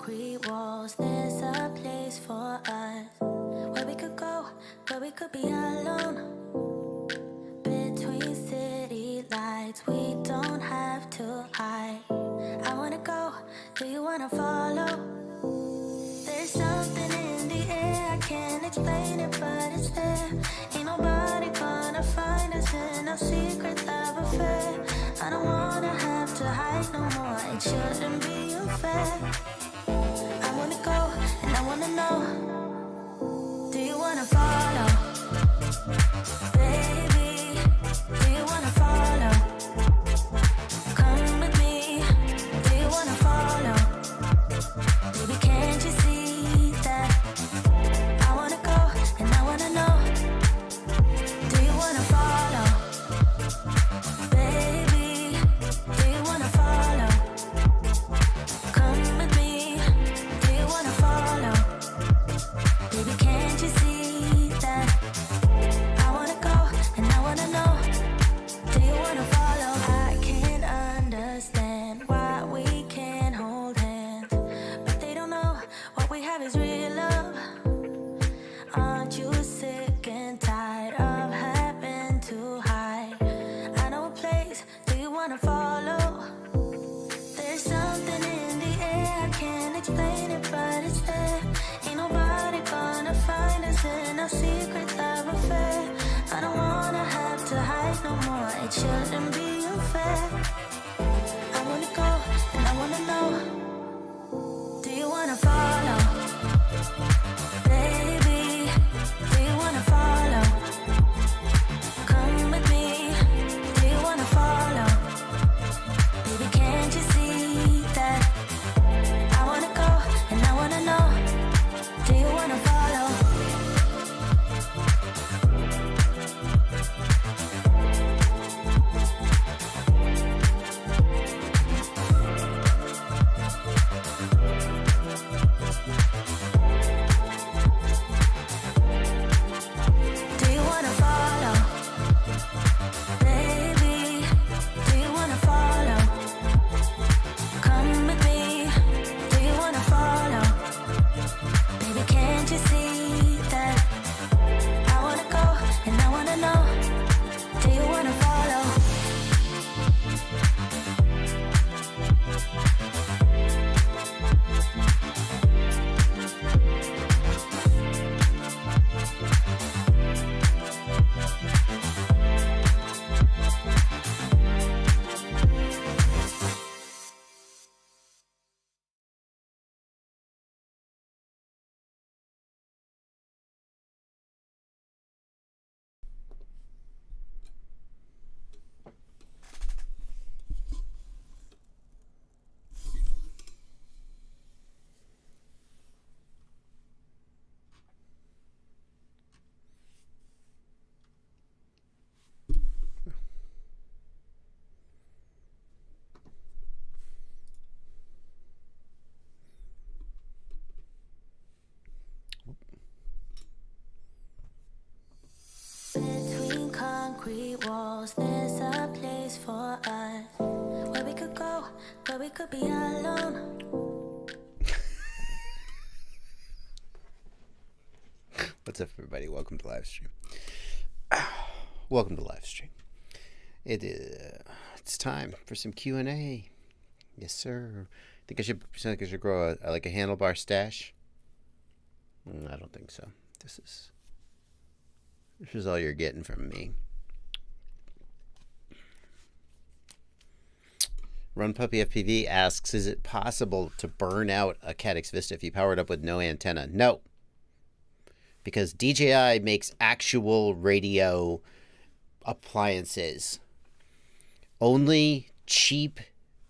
concrete walls. There's a place for us where we could go, where we could be alone. Between city lights, we don't have to hide. I wanna go, do you wanna follow? There's something in the air, I can't explain it, but it's there. Ain't nobody gonna find us in our secret love affair. I don't wanna have to hide no more, it shouldn't be unfair. I wanna go, and I wanna know, do you wanna follow? Baby, do you wanna follow? Come with me, do you wanna follow? Baby, can't you see that? I wanna go, and I wanna know, do you wanna follow? Baby, do you wanna follow? Come with me, do you wanna follow? Baby, can't you see that? I wanna go, and I wanna know, do you wanna follow? I can't understand why we can't hold hands, but they don't know what we have is real love. Aren't you sick and tired of having to hide? I know a place, do you wanna follow? There's something in the air, I can't explain it, but it's there. Ain't nobody gonna find us in our secret love affair. I don't wanna have to hide no more, it shouldn't be unfair. I wanna go, and I wanna know, do you wanna follow? Baby, do you wanna follow? Come with me, do you wanna follow? Baby, can't you see that? I wanna go, and I wanna know, do you wanna follow? Do you wanna follow? Baby, do you wanna follow? Come with me, do you wanna follow? Baby, can't you see that? I wanna go, and I wanna know, do you wanna follow? Between concrete walls, there's a place for us where we could go, where we could be alone. What's up, everybody? Welcome to Livestream. Welcome to Livestream. It's time for some Q&A. Yes, sir. Think I should grow a handlebar stash? I don't think so. This is all you're getting from me. Run Puppy FPV asks, is it possible to burn out a Caddix Vista if you power it up with no antenna? No. Because DJI makes actual radio appliances. Only cheap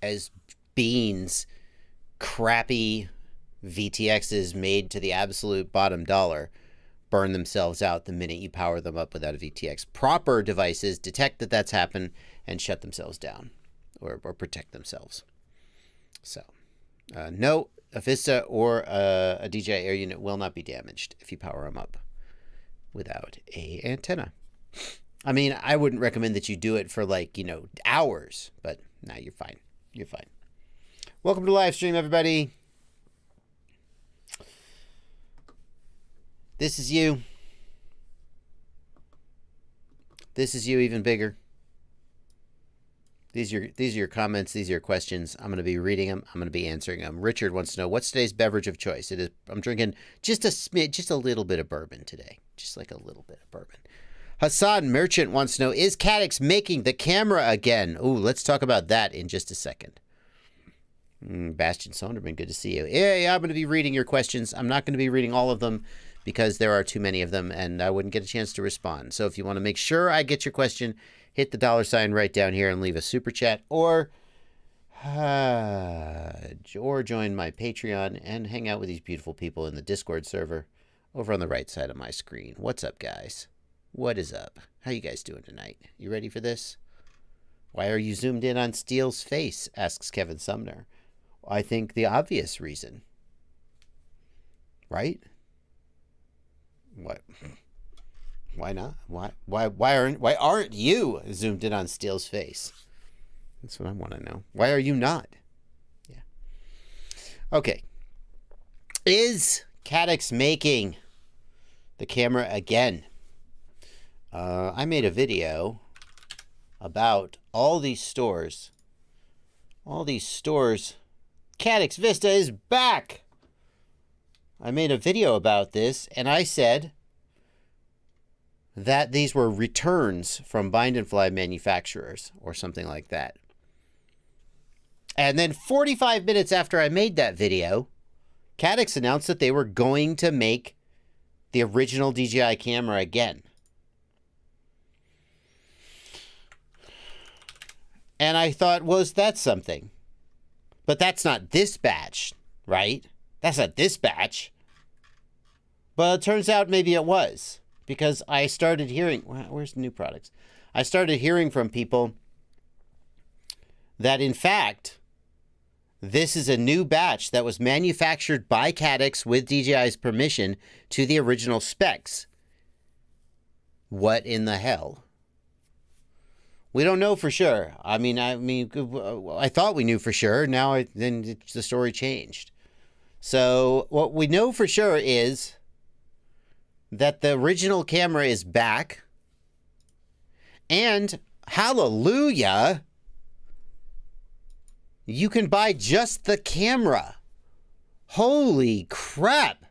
as beans, crappy VTXs made to the absolute bottom dollar burn themselves out the minute you power them up without a VTX. Proper devices detect that that's happened and shut themselves down or protect themselves. So, no, a Vista or a DJI Air unit will not be damaged if you power them up without a antenna. I mean, I wouldn't recommend that you do it for hours, but no, you're fine. You're fine. Welcome to Livestream, everybody. This is you. This is you even bigger. These are your comments. These are your questions. I'm going to be reading them. I'm going to be answering them. Richard wants to know, what's today's beverage of choice? It is. I'm drinking just a little bit of bourbon today. Just like a little bit of bourbon. Hassan Merchant wants to know, is Caddix making the camera again? Ooh, let's talk about that in just a second. Bastian Sonderman, good to see you. Yeah, I'm going to be reading your questions. I'm not going to be reading all of them because there are too many of them and I wouldn't get a chance to respond. So if you want to make sure I get your question, hit the $ right down here and leave a super chat, or join my Patreon and hang out with these beautiful people in the Discord server over on the right side of my screen. What's up, guys? What is up? How you guys doing tonight? You ready for this? Why are you zoomed in on Steele's face? Asks Kevin Sumner. I think the obvious reason. Right? What? Why not? Why aren't you zoomed in on Steele's face? That's what I want to know. Why are you not? Yeah. Okay. Is Caddix making the camera again? I made a video about all these stores. Caddix Vista is back. I made a video about this, and I said that these were returns from bind and fly manufacturers or something like that. And then 45 minutes after I made that video, Caddix announced that they were going to make the original DJI camera again. And I thought, was that something? But that's not this batch, right? That's not this batch. But it turns out maybe it was. Because I started hearing... Where's the new products? I started hearing from people that, in fact, this is a new batch that was manufactured by Caddix with DJI's permission to the original specs. What in the hell? We don't know for sure. I thought we knew for sure. Now then the story changed. So what we know for sure is that the original camera is back. And hallelujah, you can buy just the camera. Holy crap.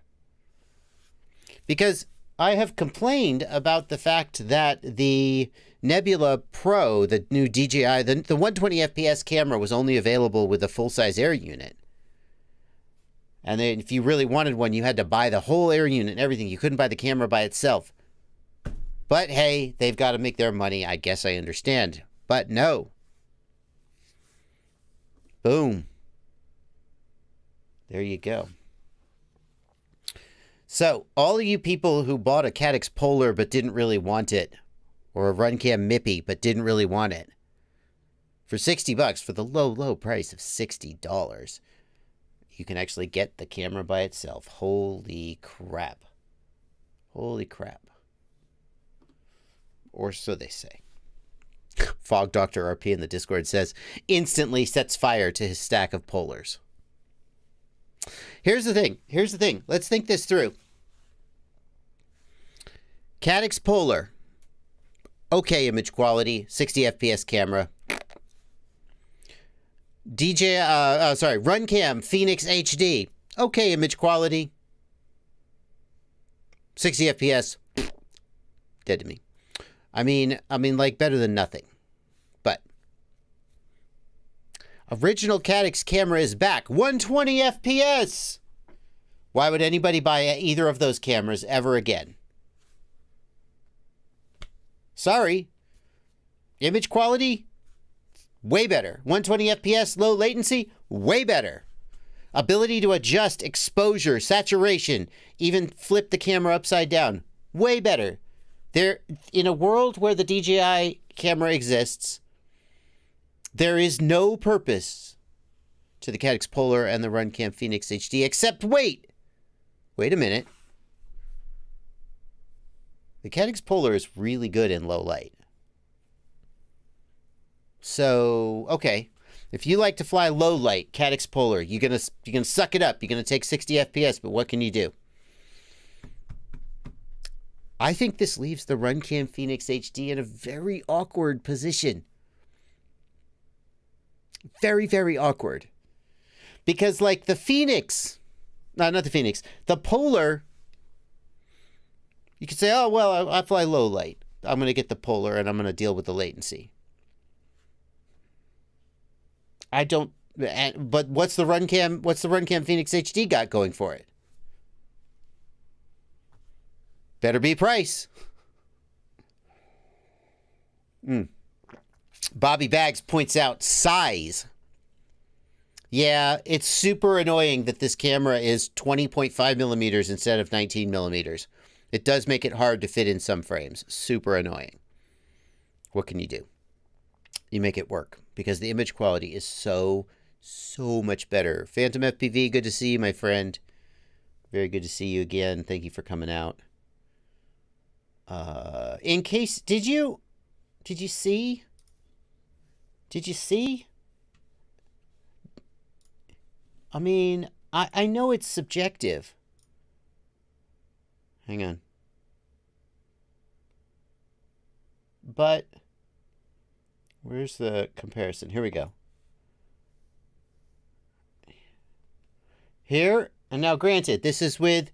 Because I have complained about the fact that the Nebula Pro, the new DJI, the 120 FPS camera was only available with a full-size air unit. And then if you really wanted one, you had to buy the whole air unit and everything. You couldn't buy the camera by itself. But hey, they've got to make their money. I guess I understand. But no. Boom. There you go. So, all of you people who bought a Caddix Polar but didn't really want it, or a Runcam Mippy but didn't really want it, for $60, for the low price of $60, you can actually get the camera by itself. Holy crap. Holy crap. Or so they say. Fog Dr. RP in the Discord says, instantly sets fire to his stack of Polars. Here's the thing. Let's think this through. Caddix Polar. Okay image quality. 60 FPS camera. Runcam Phoenix HD. Okay image quality. 60 FPS. Dead to me. I mean, like better than nothing. But original Caddix camera is back. 120 FPS. Why would anybody buy either of those cameras ever again? Sorry. Image quality, way better. 120 FPS, low latency, way better. Ability to adjust exposure, saturation, even flip the camera upside down, way better. There, in a world where the DJI camera exists, there is no purpose to the Caddix Polar and the Runcam Phoenix HD, except wait a minute. The Caddix Polar is really good in low light. So, okay. If you like to fly low light, Caddix Polar, you're gonna suck it up. You're gonna take 60 FPS, but what can you do? I think this leaves the Runcam Phoenix HD in a very awkward position. Very, very awkward. Because like the Phoenix, no, not the Phoenix, the Polar, you could say, oh, well, I fly low light. I'm going to get the Polar and I'm going to deal with the latency. I don't, but what's the Runcam Phoenix HD got going for it? Better be price. Bobby Bags points out size. Yeah, it's super annoying that this camera is 20.5 millimeters instead of 19 millimeters. It does make it hard to fit in some frames. Super annoying. What can you do? You make it work because the image quality is so much better. Phantom FPV, good to see you, my friend. Very good to see you again. Thank you for coming out. In case, did you see? I mean, I know it's subjective. Hang on. But where's the comparison? Here we go. Here, and now granted, this is with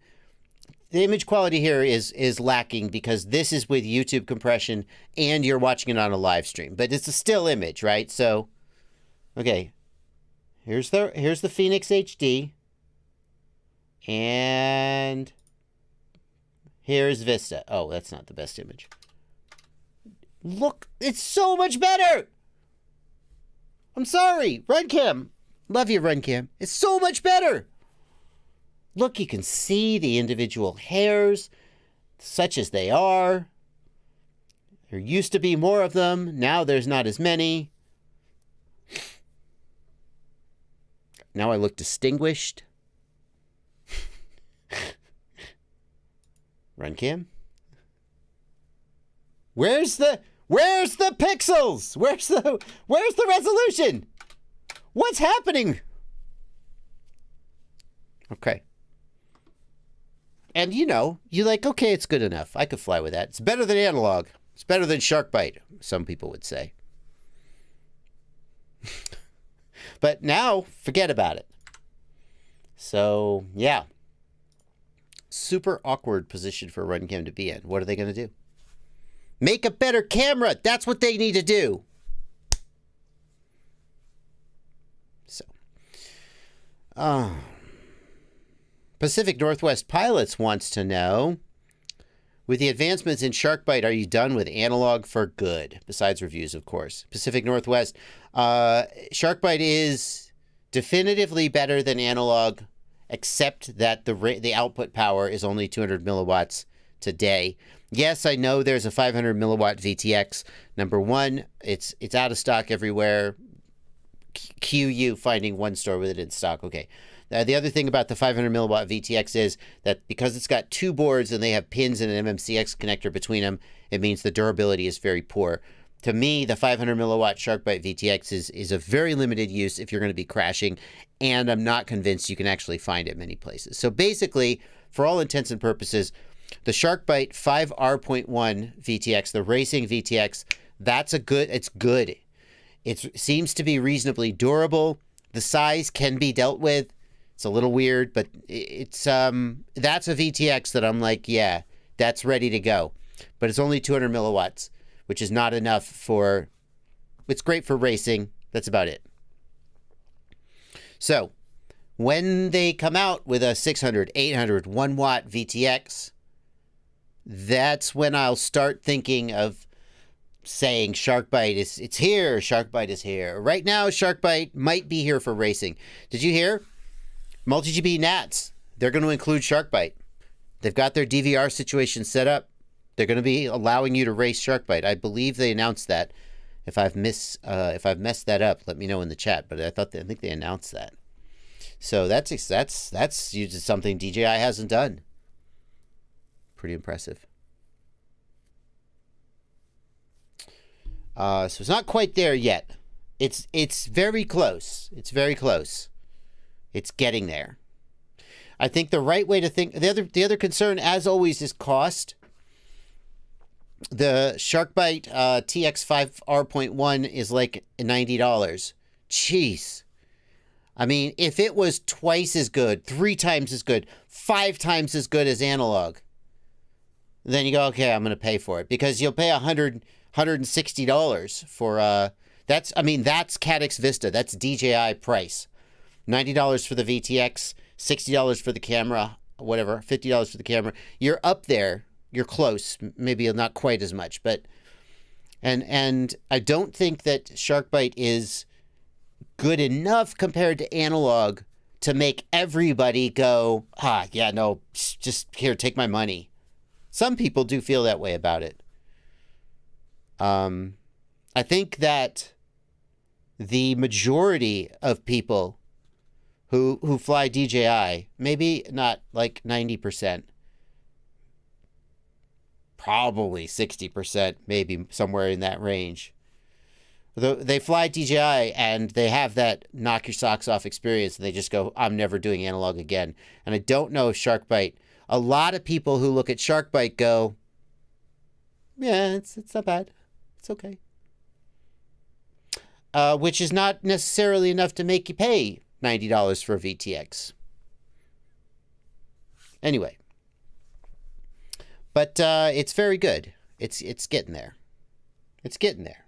the image quality here is lacking because this is with YouTube compression and you're watching it on a live stream, but it's a still image, right? So, okay, here's the Phoenix HD, and here's Vista. Oh, that's not the best image. Look, it's so much better. I'm sorry, Runcam. Love you, Runcam. It's so much better. Look, you can see the individual hairs, such as they are. There used to be more of them. Now there's not as many. Now I look distinguished. Runcam? Where's the pixels? Where's the resolution? What's happening? Okay. And, you know, you're like, okay, it's good enough. I could fly with that. It's better than analog. It's better than Sharkbite, some people would say. But now, forget about it. So, yeah. Super awkward position for Runcam to be in. What are they going to do? Make a better camera. That's what they need to do. So. Pacific Northwest Pilots wants to know, with the advancements in Sharkbite, are you done with analog for good? Besides reviews, of course. Pacific Northwest, Sharkbite is definitively better than analog, except that the output power is only 200 milliwatts today. Yes, I know there's a 500 milliwatt VTX. Number one, it's out of stock everywhere. Cue you finding one store with it in stock. Okay. The other thing about the 500 milliwatt VTX is that because it's got two boards and they have pins and an MMCX connector between them, it means the durability is very poor. To me, the 500 milliwatt Sharkbite VTX is a very limited use if you're going to be crashing, and I'm not convinced you can actually find it many places. So basically, for all intents and purposes, the Sharkbite 5R.1 VTX, the racing VTX, it's good. It seems to be reasonably durable. The size can be dealt with. It's a little weird, but it's that's a VTX that I'm like, yeah, that's ready to go. But it's only 200 milliwatts, which is not enough for, it's great for racing. That's about it. So when they come out with a 600, 800, 1 watt VTX, that's when I'll start thinking of saying Sharkbite it's here. Sharkbite is here. Right now, Sharkbite might be here for racing. Did you hear? MultiGP Nats, they're going to include Sharkbite. They've got their DVR situation set up. They're going to be allowing you to race Sharkbite. I believe they announced that. If I've messed that up, let me know in the chat. But I think they announced that. So that's something DJI hasn't done. Pretty impressive. So it's not quite there yet. It's very close. It's very close. It's getting there. I think the right way to think, the other concern, as always, is cost. The Sharkbite TX5R.1 is like $90. Jeez. I mean, if it was twice as good, 3 times as good, 5 times as good as analog, then you go, okay, I'm going to pay for it. Because you'll pay $160 for, that's Caddix Vista. That's DJI price. $90 for the VTX, $60 for the camera, whatever, $50 for the camera. You're up there. You're close. Maybe not quite as much, but, and I don't think that Sharkbite is good enough compared to analog to make everybody go, yeah, no, just here, take my money. Some people do feel that way about it. I think that the majority of people who fly DJI, maybe not like 90%, probably 60%, maybe somewhere in that range. They fly DJI and they have that knock your socks off experience, and they just go, I'm never doing analog again. And I don't know if Sharkbite, a lot of people who look at Sharkbite go, yeah, it's not bad. It's okay. Which is not necessarily enough to make you pay $90 for a VTX. Anyway. But it's very good. It's getting there. It's getting there.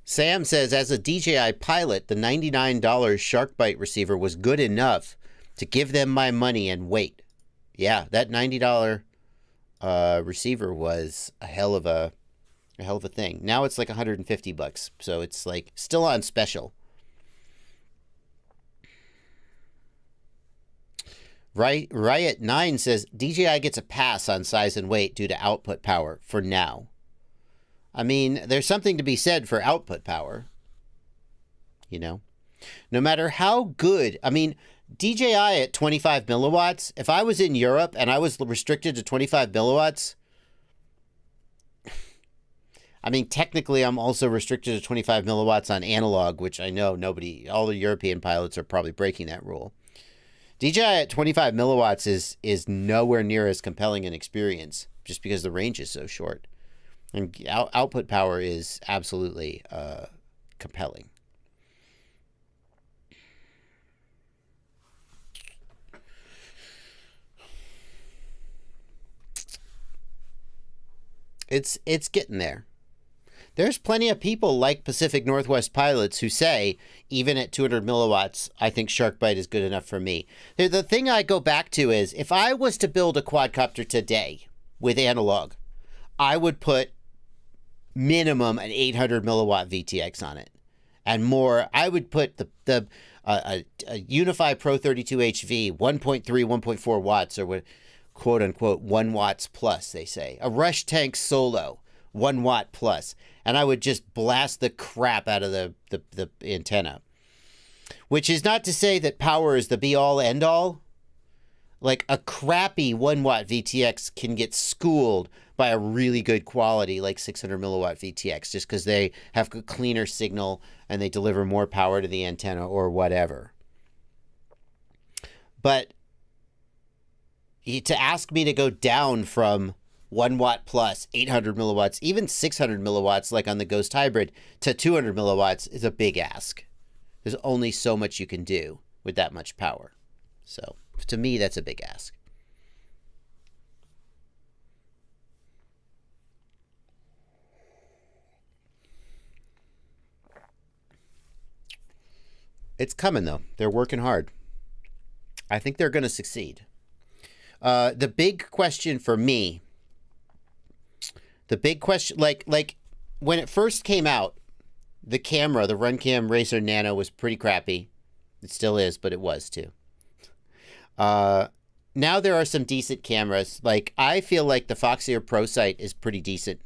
Sam says, as a DJI pilot, the $99 Sharkbite receiver was good enough to give them my money and wait. Yeah, that $90 receiver was a hell of a thing. Now it's like $150, so it's like still on special. Riot 9 says DJI gets a pass on size and weight due to output power for now. I mean, there's something to be said for output power. You know, no matter how good, I mean, DJI at 25 milliwatts, if I was in Europe and I was restricted to 25 milliwatts, I mean, technically I'm also restricted to 25 milliwatts on analog, which I know all the European pilots are probably breaking that rule. DJI at 25 milliwatts is nowhere near as compelling an experience just because the range is so short. And output power is absolutely compelling. It's getting there. There's plenty of people like Pacific Northwest pilots who say, even at 200 milliwatts, I think Sharkbite is good enough for me. The thing I go back to is, if I was to build a quadcopter today with analog, I would put minimum an 800 milliwatt VTX on it. And more, I would put the Unify Pro 32 HV 1.3, 1.4 watts, or what, quote unquote 1 watts plus, they say. A Rush Tank Solo 1 watt plus, and I would just blast the crap out of the antenna. Which is not to say that power is the be all end all. Like a crappy 1 watt VTX can get schooled by a really good quality like 600 milliwatt VTX just because they have a cleaner signal and they deliver more power to the antenna or whatever. But to ask me to go down from 1 watt plus, 800 milliwatts, even 600 milliwatts like on the Ghost Hybrid to 200 milliwatts is a big ask. There's only so much you can do with that much power. So to me, that's a big ask. It's coming, though. They're working hard. I think they're going to succeed. The big question for me, like when it first came out, the camera, the Runcam Racer Nano was pretty crappy. It still is, but it was too. Now there are some decent cameras. Like, I feel like the Foxeer Pro Sight is pretty decent.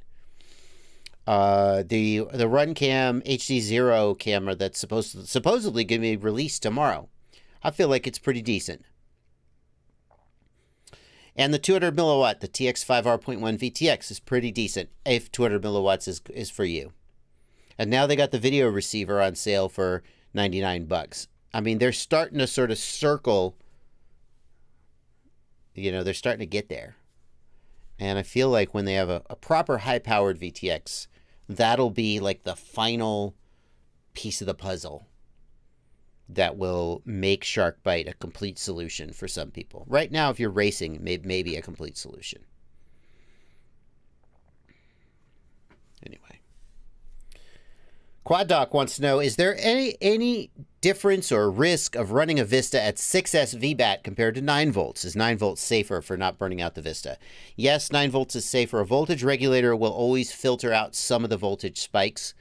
The Runcam HD0 camera that's supposedly going to be released tomorrow, I feel like it's pretty decent. And the 200 milliwatt, the TX5R.1 VTX is pretty decent if 200 milliwatts is for you. And now they got the video receiver on sale for $99. I mean, they're starting to sort of circle You know, they're starting to get there. And I feel like when they have a proper high-powered VTX, that'll be like the final piece of the puzzle that will make Sharkbite a complete solution for some people. Right now, if you're racing, maybe a complete solution. Anyway. Quad Doc wants to know, is there any difference or risk of running a Vista at 6S VBAT compared to 9 volts? Is 9 volts safer for not burning out the Vista? Yes, 9 volts is safer. A voltage regulator will always filter out some of the voltage spikes.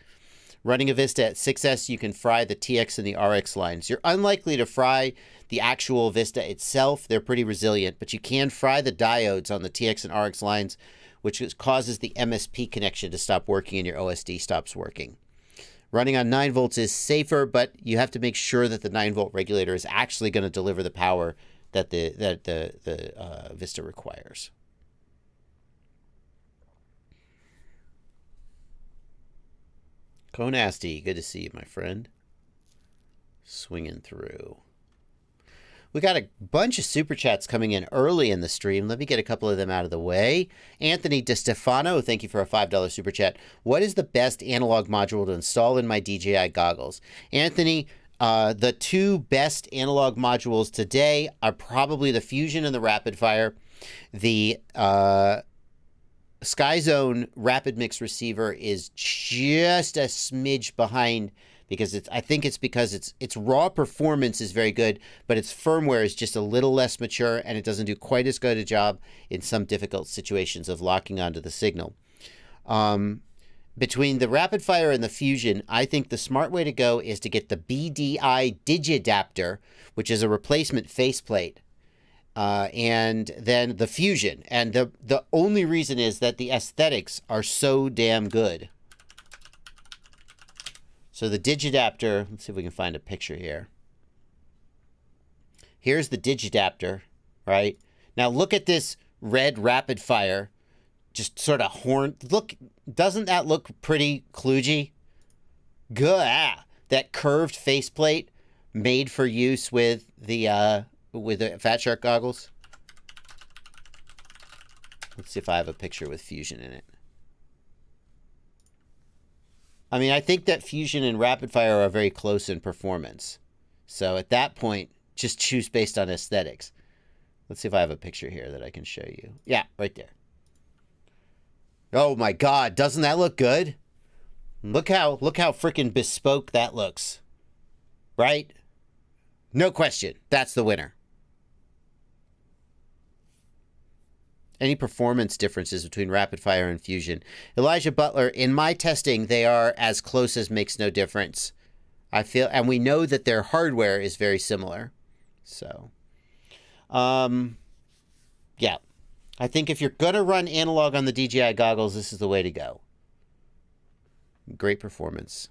Running a Vista at 6S, you can fry the TX and the RX lines. You're unlikely to fry the actual Vista itself. They're pretty resilient, but you can fry the diodes on the TX and RX lines, which causes the MSP connection to stop working and your OSD stops working. Running on 9 volts is safer, but you have to make sure that the 9 volt regulator is actually going to deliver the power that the Vista requires. Conasty, good to see you, my friend. Swinging through. We got a bunch of super chats coming in early in the stream. Let me get a couple of them out of the way. Anthony DeStefano, thank you for a $5 super chat. What is the best analog module to install in my DJI goggles? Anthony, the two best analog modules today are probably the Fusion and the Rapid Fire. The SkyZone Rapid Mix receiver is just a smidge behind, because I think it's because its raw performance is very good, but its firmware is just a little less mature, and it doesn't do quite as good a job in some difficult situations of locking onto the signal. Between the Rapid Fire and the Fusion, I think the smart way to go is to get the BDI Digidapter, which is a replacement faceplate, and then the Fusion. And the only reason is that the aesthetics are so damn good. So the Digidapter, let's see if we can find a picture here. Here's the Digidapter, right? Now look at this red Rapid Fire, just sort of horn. Look, doesn't that look pretty kludgy? Good. Ah, that curved faceplate made for use with the Fat Shark goggles. Let's see if I have a picture with Fusion in it. I mean, I think that Fusion and Rapid Fire are very close in performance. So at that point, just choose based on aesthetics. Let's see if I have a picture here that I can show you. Yeah, right there. Oh my God, doesn't that look good? Look how freaking bespoke that looks. Right? No question. That's the winner. Any performance differences between Rapid Fire and Fusion? Elijah Butler, in my testing, they are as close as makes no difference. I feel, and we know that their hardware is very similar. So, yeah. I think if you're going to run analog on the DJI goggles, this is the way to go. Great performance.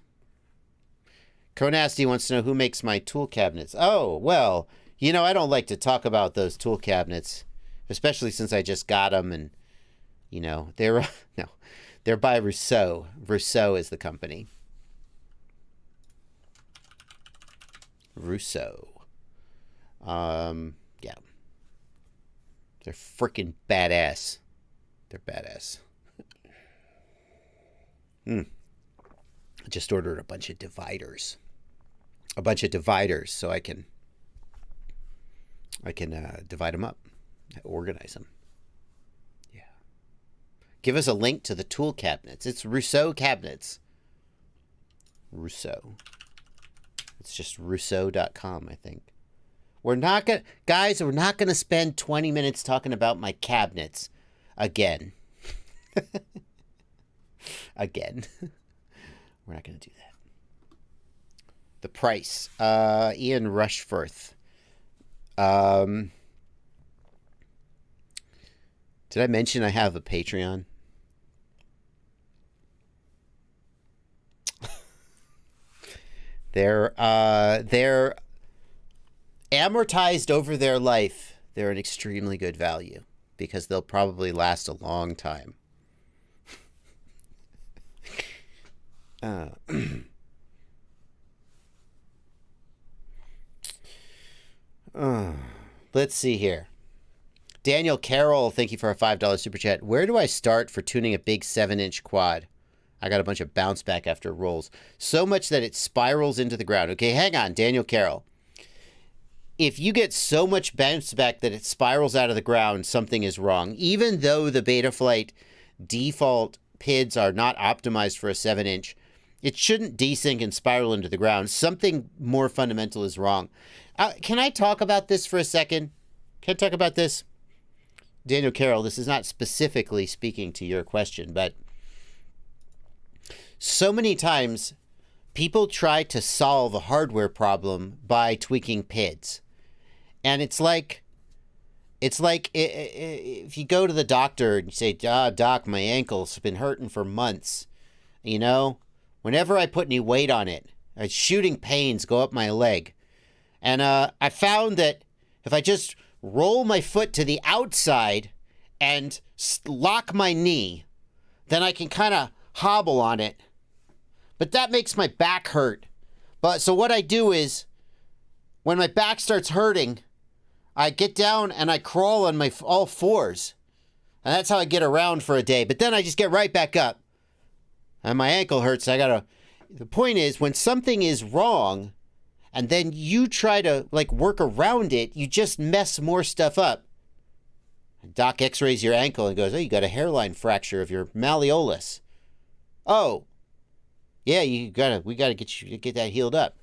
Conasty wants to know who makes my tool cabinets. Oh, well, you know, I don't like to talk about those tool cabinets, especially since I just got them, and, you know, they're by Rousseau. Rousseau is the company. Rousseau. Yeah. They're freaking badass. They're badass. I just ordered a bunch of dividers. So I can divide them up. Organize them. Yeah. Give us a link to the tool cabinets. It's Rousseau cabinets. Rousseau. It's just rousseau.com, I think. We're not going to spend 20 minutes talking about my cabinets again. Again. We're not going to do that. The price. Ian Rushforth. Did I mention I have a Patreon? They're amortized over their life. They're an extremely good value because they'll probably last a long time. Let's see here. Daniel Carroll, thank you for a $5 super chat. Where do I start for tuning a big 7-inch quad? I got a bunch of bounce back after rolls. So much that it spirals into the ground. Okay, hang on, Daniel Carroll. If you get so much bounce back that it spirals out of the ground, something is wrong. Even though the Betaflight default PIDs are not optimized for a 7-inch, it shouldn't desync and spiral into the ground. Something more fundamental is wrong. Can I talk about this for a second? Can I talk about this? Daniel Carroll, this is not specifically speaking to your question, but so many times people try to solve a hardware problem by tweaking PIDs. And it's like if you go to the doctor and you say, doc, my ankle's been hurting for months. You know, whenever I put any weight on it, shooting pains go up my leg. And I found that if I just roll my foot to the outside and lock my knee, then I can kind of hobble on it. But that makes my back hurt. So what I do is, when my back starts hurting, I get down and I crawl on my all fours. And that's how I get around for a day. But then I just get right back up. And my ankle hurts. The point is, when something is wrong, and then you try to work around it, you just mess more stuff up. Doc x-rays your ankle and goes, you got a hairline fracture of your malleolus. Oh, yeah, we gotta get that healed up.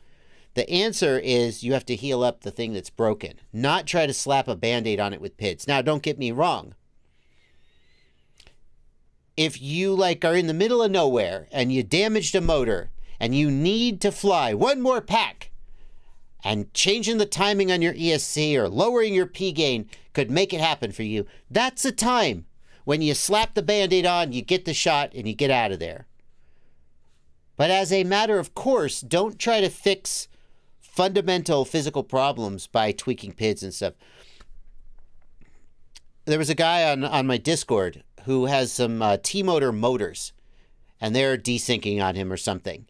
The answer is you have to heal up the thing that's broken, not try to slap a Band-Aid on it with PIDs. Now, don't get me wrong. If you are in the middle of nowhere and you damaged a motor and you need to fly one more pack, and changing the timing on your ESC or lowering your P gain could make it happen for you, that's a time when you slap the Band-Aid on, you get the shot, and you get out of there. But as a matter of course, don't try to fix fundamental physical problems by tweaking PIDs and stuff. There was a guy on my Discord who has some T-motor motors, and they're desyncing on him or something.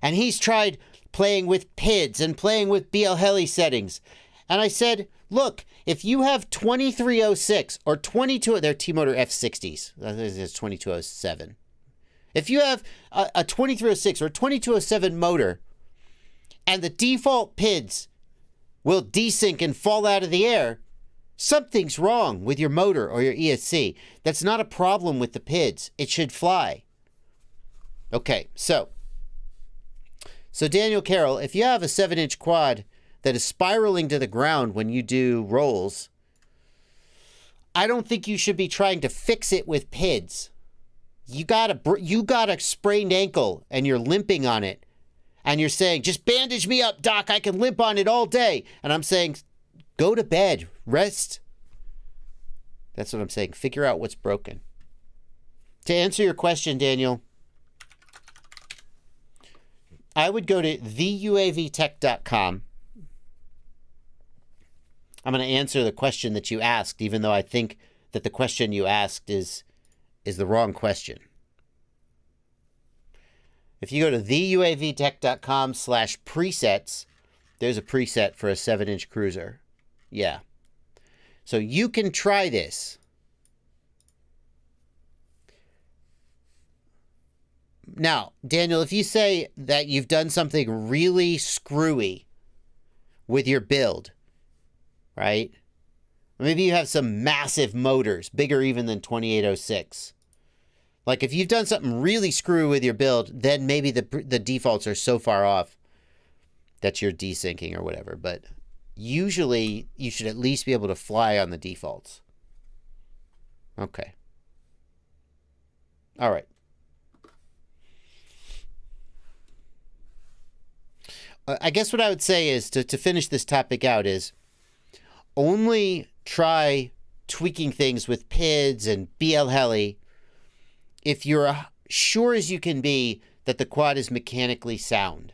And he's tried playing with PIDs and playing with BL Heli settings. And I said, look, if you have 2306 or 22, they're T-motor F60s. It's 2207. If you have a 2306 or a 2207 motor and the default PIDs will desync and fall out of the air, something's wrong with your motor or your ESC. That's not a problem with the PIDs. It should fly. Okay, so Daniel Carroll, if you have a 7-inch quad that is spiraling to the ground when you do rolls, I don't think you should be trying to fix it with PIDs. You got a sprained ankle and you're limping on it. And you're saying, just bandage me up, doc. I can limp on it all day. And I'm saying, go to bed. Rest. That's what I'm saying. Figure out what's broken. To answer your question, Daniel, I would go to theuavtech.com. I'm going to answer the question that you asked, even though I think that the question you asked is the wrong question. If you go to theuavtech.com/presets, there's a preset for a 7-inch cruiser. Yeah. So you can try this. Now, Daniel, if you say that you've done something really screwy with your build, right? Maybe you have some massive motors, bigger even than 2806. Like if you've done something really screwy with your build, then maybe the defaults are so far off that you're desyncing or whatever. But usually you should at least be able to fly on the defaults. Okay. All right. I guess what I would say is, to finish this topic out, is only try tweaking things with PIDs and BL Heli if you're sure as you can be that the quad is mechanically sound.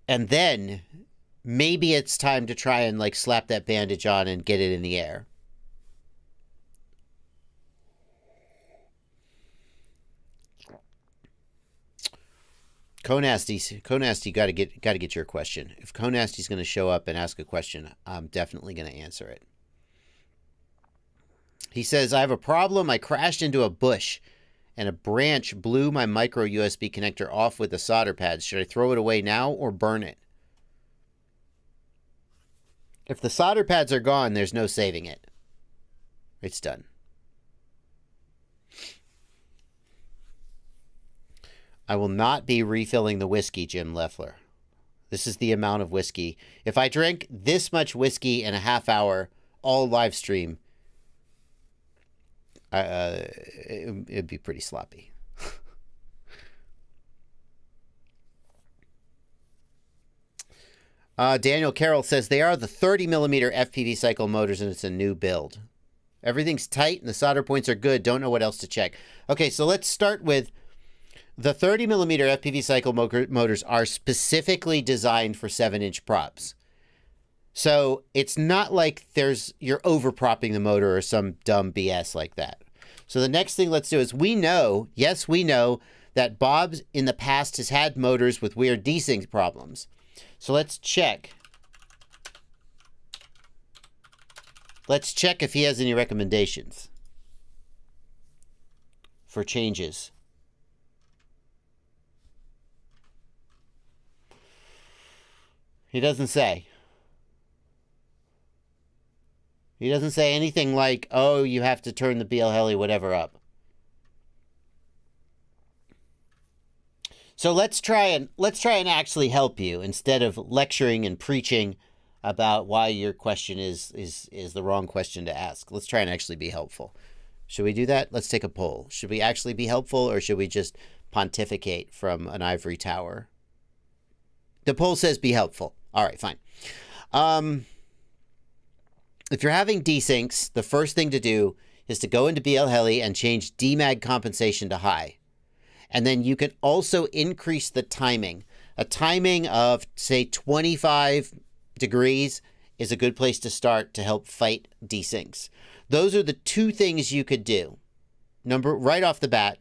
And then maybe it's time to try and slap that bandage on and get it in the air. Conasty, got to get your question. If Conasty's going to show up and ask a question, I'm definitely going to answer it. He says, I have a problem. I crashed into a bush and a branch blew my micro USB connector off with the solder pads. Should I throw it away now or burn it? If the solder pads are gone, there's no saving it. It's done. I will not be refilling the whiskey, Jim Leffler. This is the amount of whiskey. If I drink this much whiskey in a half hour, all live stream, it'd be pretty sloppy. Daniel Carroll says they are the 30 millimeter FPV cycle motors and it's a new build. Everything's tight and the solder points are good. Don't know what else to check. Okay, so let's start with the 30 millimeter FPV cycle motors are specifically designed for 7-inch props. So it's not like you're overpropping the motor or some dumb BS like that. So the next thing let's do is we know that Bob in the past has had motors with weird desync problems. So let's check. Let's check if he has any recommendations for changes. He doesn't say. He doesn't say anything like, oh, you have to turn the BL Heli whatever up. So let's try and actually help you instead of lecturing and preaching about why your question is the wrong question to ask. Let's try and actually be helpful. Should we do that? Let's take a poll. Should we actually be helpful or should we just pontificate from an ivory tower? The poll says be helpful. All right, fine. If you're having desyncs, the first thing to do is to go into BL Heli and change demag compensation to high. And then you can also increase the timing. A timing of, say, 25 degrees is a good place to start to help fight desyncs. Those are the two things you could do, right off the bat,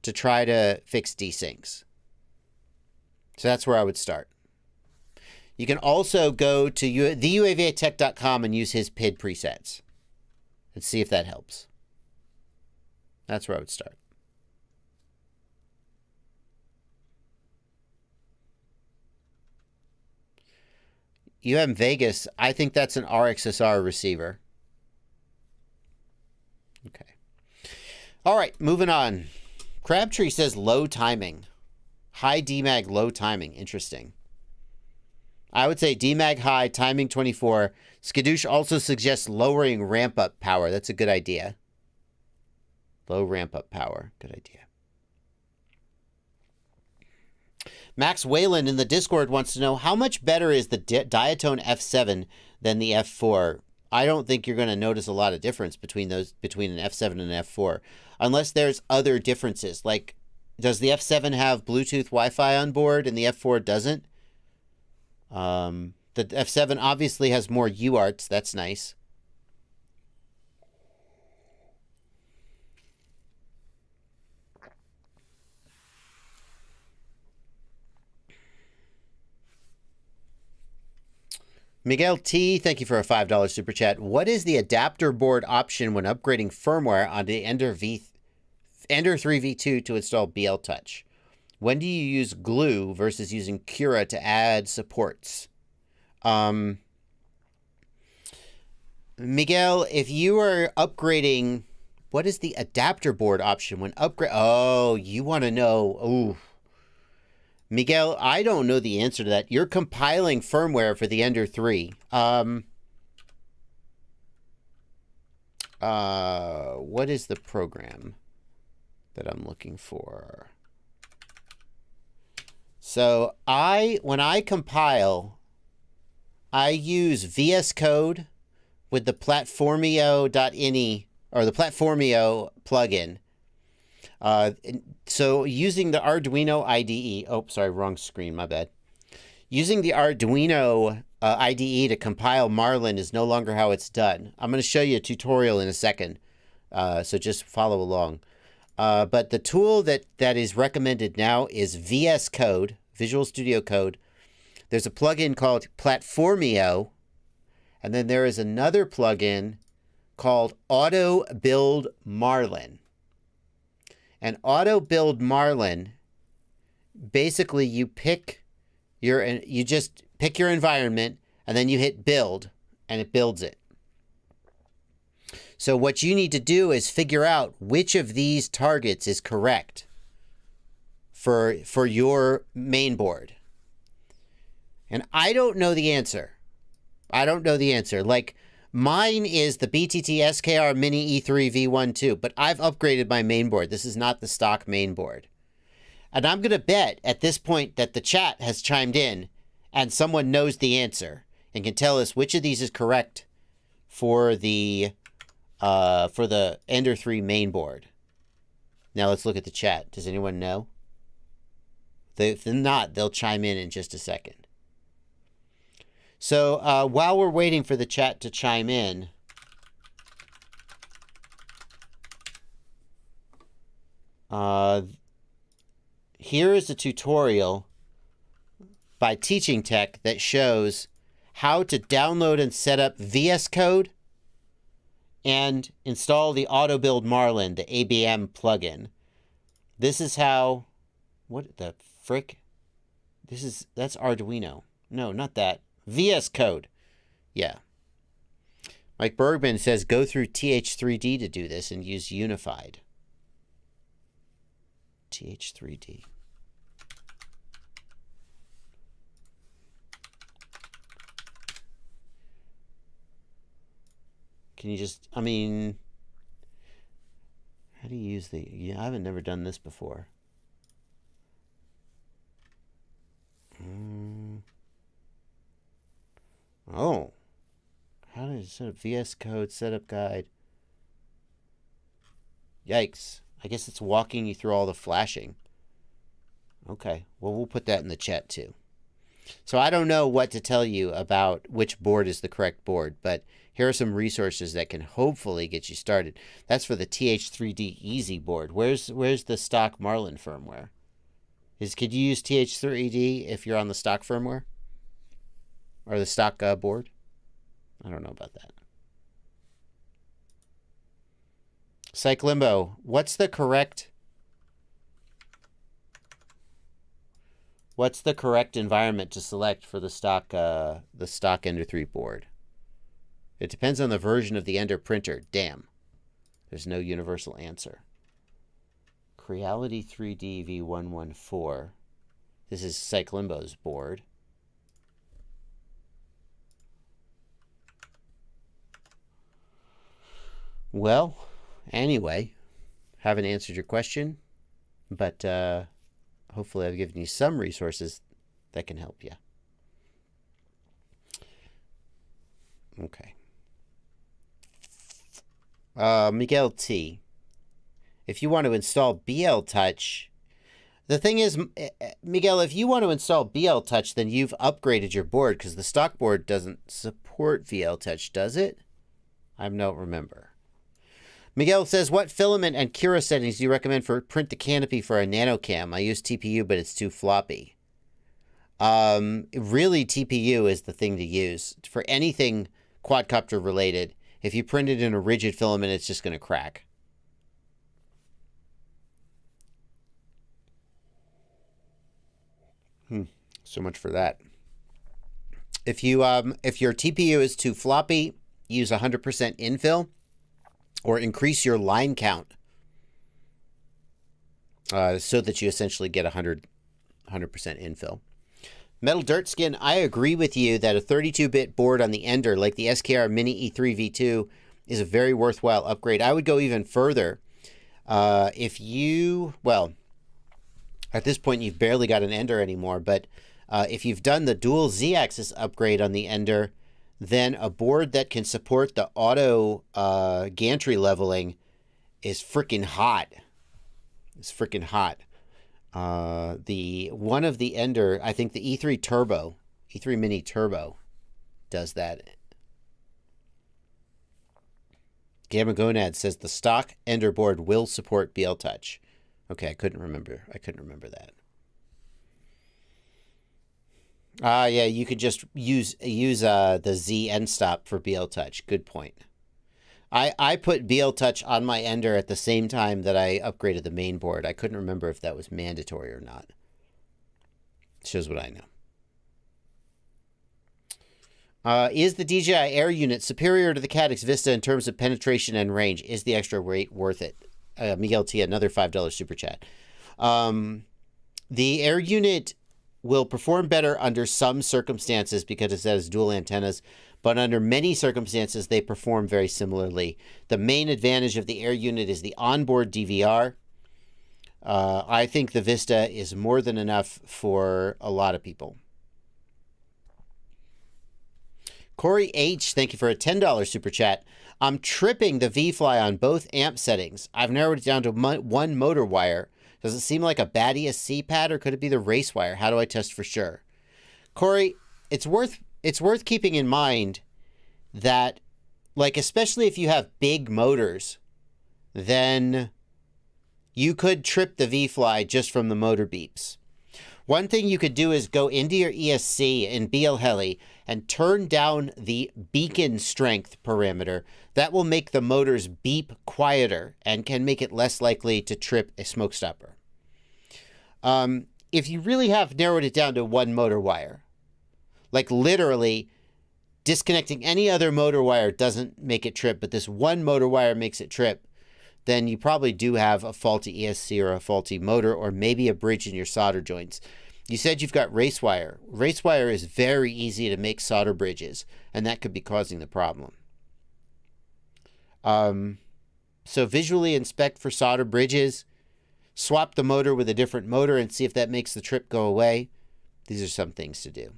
to try to fix desyncs. So that's where I would start. You can also go to theuavatech.com and use his PID presets and see if that helps. That's where I would start. UM Vegas, I think that's an RXSR receiver. Okay. All right, moving on. Crabtree says low timing. High DMAG, low timing. Interesting. I would say DMAG high, timing 24. Skadoosh also suggests lowering ramp-up power. That's a good idea. Low ramp-up power. Good idea. Max Whalen in the Discord wants to know, how much better is the Diatone F7 than the F4? I don't think you're going to notice a lot of difference between an F7 and an F4. Unless there's other differences. Like, does the F7 have Bluetooth Wi-Fi on board and the F4 doesn't? The F7 obviously has more UARTs. That's nice. Miguel T, thank you for a $5 super chat. What is the adapter board option when upgrading firmware on the Ender 3v2 to install BL Touch? When do you use glue versus using Cura to add supports? Miguel, if you are upgrading, what is the adapter board option when upgrade? Oh, you want to know. Ooh. Miguel, I don't know the answer to that. You're compiling firmware for the Ender 3. What is the program that I'm looking for? So when I compile, I use VS Code with the Platformio.ini or the Platformio plugin. So using the Arduino IDE, oh, sorry, wrong screen, my bad. Using the Arduino IDE to compile Marlin is no longer how it's done. I'm going to show you a tutorial in a second, so just follow along. But the tool that is recommended now is VS Code, Visual Studio Code. There's a plugin called Platformio, and then there is another plugin called Auto Build Marlin. And Auto Build Marlin, basically you just pick your environment and then you hit build and it builds it. So what you need to do is figure out which of these targets is correct for your main board. And I don't know the answer. Like, mine is the BTT SKR Mini E3 V12, but I've upgraded my main board. This is not the stock main board. And I'm going to bet at this point that the chat has chimed in and someone knows the answer and can tell us which of these is correct for the Ender 3 main board. Now let's look at the chat. Does anyone know? If not, they'll chime in just a second. So while we're waiting for the chat to chime in, here is a tutorial by Teaching Tech that shows how to download and set up VS Code and install the Auto Build Marlin, the ABM plugin. This is how, what the frick? That's Arduino. No, not that. VS Code. Yeah. Mike Bergman says go through TH3D to do this and use Unified. TH3D. Can you just, I mean, how do you use the, yeah, I haven't never done this before. Oh, how did it set up VS Code setup guide? Yikes. I guess it's walking you through all the flashing. Okay, well, we'll put that in the chat too. So I don't know what to tell you about which board is the correct board, but here are some resources that can hopefully get you started. That's for the TH3D Easy board. Where's the stock Marlin firmware? Could you use TH3D if you're on the stock firmware? Or the stock board? I don't know about that. Psych Limbo, what's the correct environment to select for the stock Ender 3 board? It depends on the version of the Ender printer. Damn. There's no universal answer. Creality 3D V114. This is Psych Limbo's board. Well, anyway, haven't answered your question, but hopefully I've given you some resources that can help you. Okay. Miguel T. If you want to install BL Touch, the thing is, Miguel, if you want to install BL Touch, then you've upgraded your board because the stock board doesn't support VL Touch, does it? I don't remember. Miguel says, what filament and Cura settings do you recommend for print the canopy for a NanoCam? I use TPU, but it's too floppy. Really, TPU is the thing to use for anything quadcopter related. If you print it in a rigid filament, it's just going to crack. So much for that. If your TPU is too floppy, use 100% infill or increase your line count so that you essentially get 100% infill. Metal Dirt Skin, I agree with you that a 32-bit board on the Ender, like the SKR Mini E3 V2, is a very worthwhile upgrade. I would go even further. If you, well, at this point you've barely got an Ender anymore, but if you've done the dual Z-axis upgrade on the Ender, then a board that can support the auto gantry leveling is freaking hot. It's freaking hot. The one of the Ender, I think the E3 Turbo, E3 Mini Turbo does that. Gamma Gonad says the stock Ender board will support BL Touch. Okay, I couldn't remember that. Yeah, you could just use the Z end stop for BL Touch. Good point. I put BL Touch on my Ender at the same time that I upgraded the main board. I couldn't remember if that was mandatory or not. Shows what I know. Is the DJI Air unit superior to the Caddix Vista in terms of penetration and range? Is the extra weight worth it? Miguel T, another $5 super chat. The Air unit will perform better under some circumstances because it has dual antennas, but under many circumstances, they perform very similarly. The main advantage of the Air unit is the onboard DVR. I think the Vista is more than enough for a lot of people. Corey H, thank you for a $10 super chat. I'm tripping the V-Fly on both amp settings. I've narrowed it down to one motor wire. Does it seem like a bad ESC pad, or could it be the race wire? How do I test for sure? Corey, it's worth keeping in mind that, like, especially if you have big motors, then you could trip the V-Fly just from the motor beeps. One thing you could do is go into your ESC in BL Heli and turn down the beacon strength parameter. That will make the motors beep quieter and can make it less likely to trip a smoke stopper. If you really have narrowed it down to one motor wire, like literally disconnecting any other motor wire doesn't make it trip, but this one motor wire makes it trip, then you probably do have a faulty ESC or a faulty motor, or maybe a bridge in your solder joints. You said you've got race wire. Race wire is very easy to make solder bridges, and that could be causing the problem. So visually inspect for solder bridges, swap the motor with a different motor and see if that makes the trip go away. These are some things to do.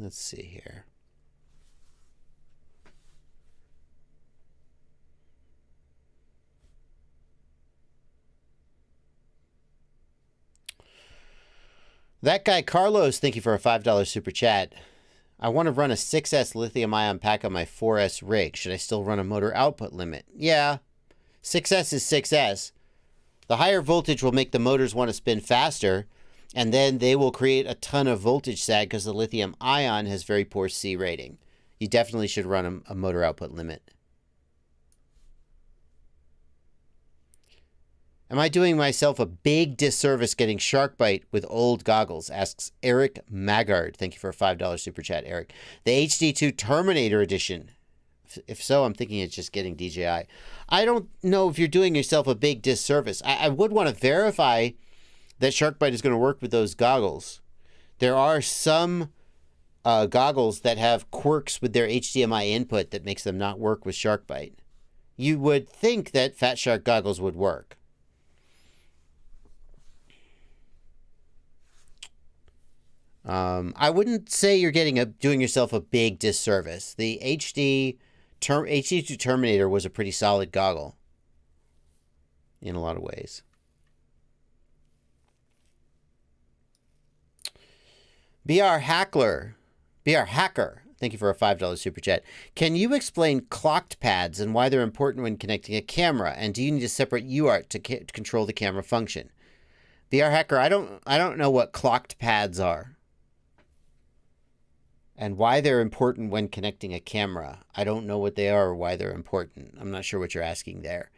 Let's see here. That guy Carlos, thank you for a $5 super chat. I want to run a 6S lithium-ion pack on my 4S rig. Should I still run a motor output limit? Yeah. 6S is 6S. The higher voltage will make the motors want to spin faster, and then they will create a ton of voltage sag because the lithium ion has very poor C rating. You definitely should run a motor output limit. Am I doing myself a big disservice getting Sharkbite with old goggles? Asks Eric Maggard. Thank you for a $5 super chat, Eric. The HD2 Terminator Edition. If so, I'm thinking it's just getting DJI. I don't know if you're doing yourself a big disservice. I would want to verify that Sharkbite is going to work with those goggles. There are some goggles that have quirks with their HDMI input that makes them not work with Sharkbite. You would think that Fat Shark goggles would work. I wouldn't say you're doing yourself a big disservice. The HD2 Terminator was a pretty solid goggle in a lot of ways. BR Hacker, thank you for a $5 super chat. Can you explain clocked pads and why they're important when connecting a camera? And do you need a separate UART to control the camera function? BR Hacker, I don't know what clocked pads are and why they're important when connecting a camera. I don't know what they are or why they're important. I'm not sure what you're asking there.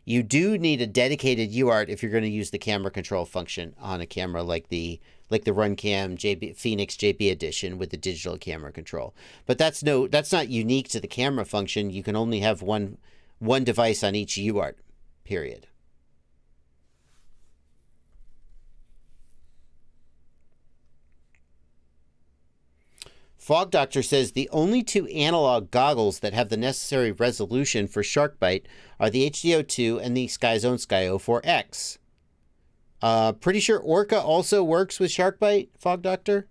You do need a dedicated UART if you're going to use the camera control function on a camera like the RunCam Phoenix JB edition with the digital camera control. But that's not unique to the camera function. You can only have one device on each UART, period. Fog Doctor says the only two analog goggles that have the necessary resolution for Sharkbite are the HDO2 and the SkyZone Sky 04X. Pretty sure Orca also works with Sharkbite, Fog Doctor.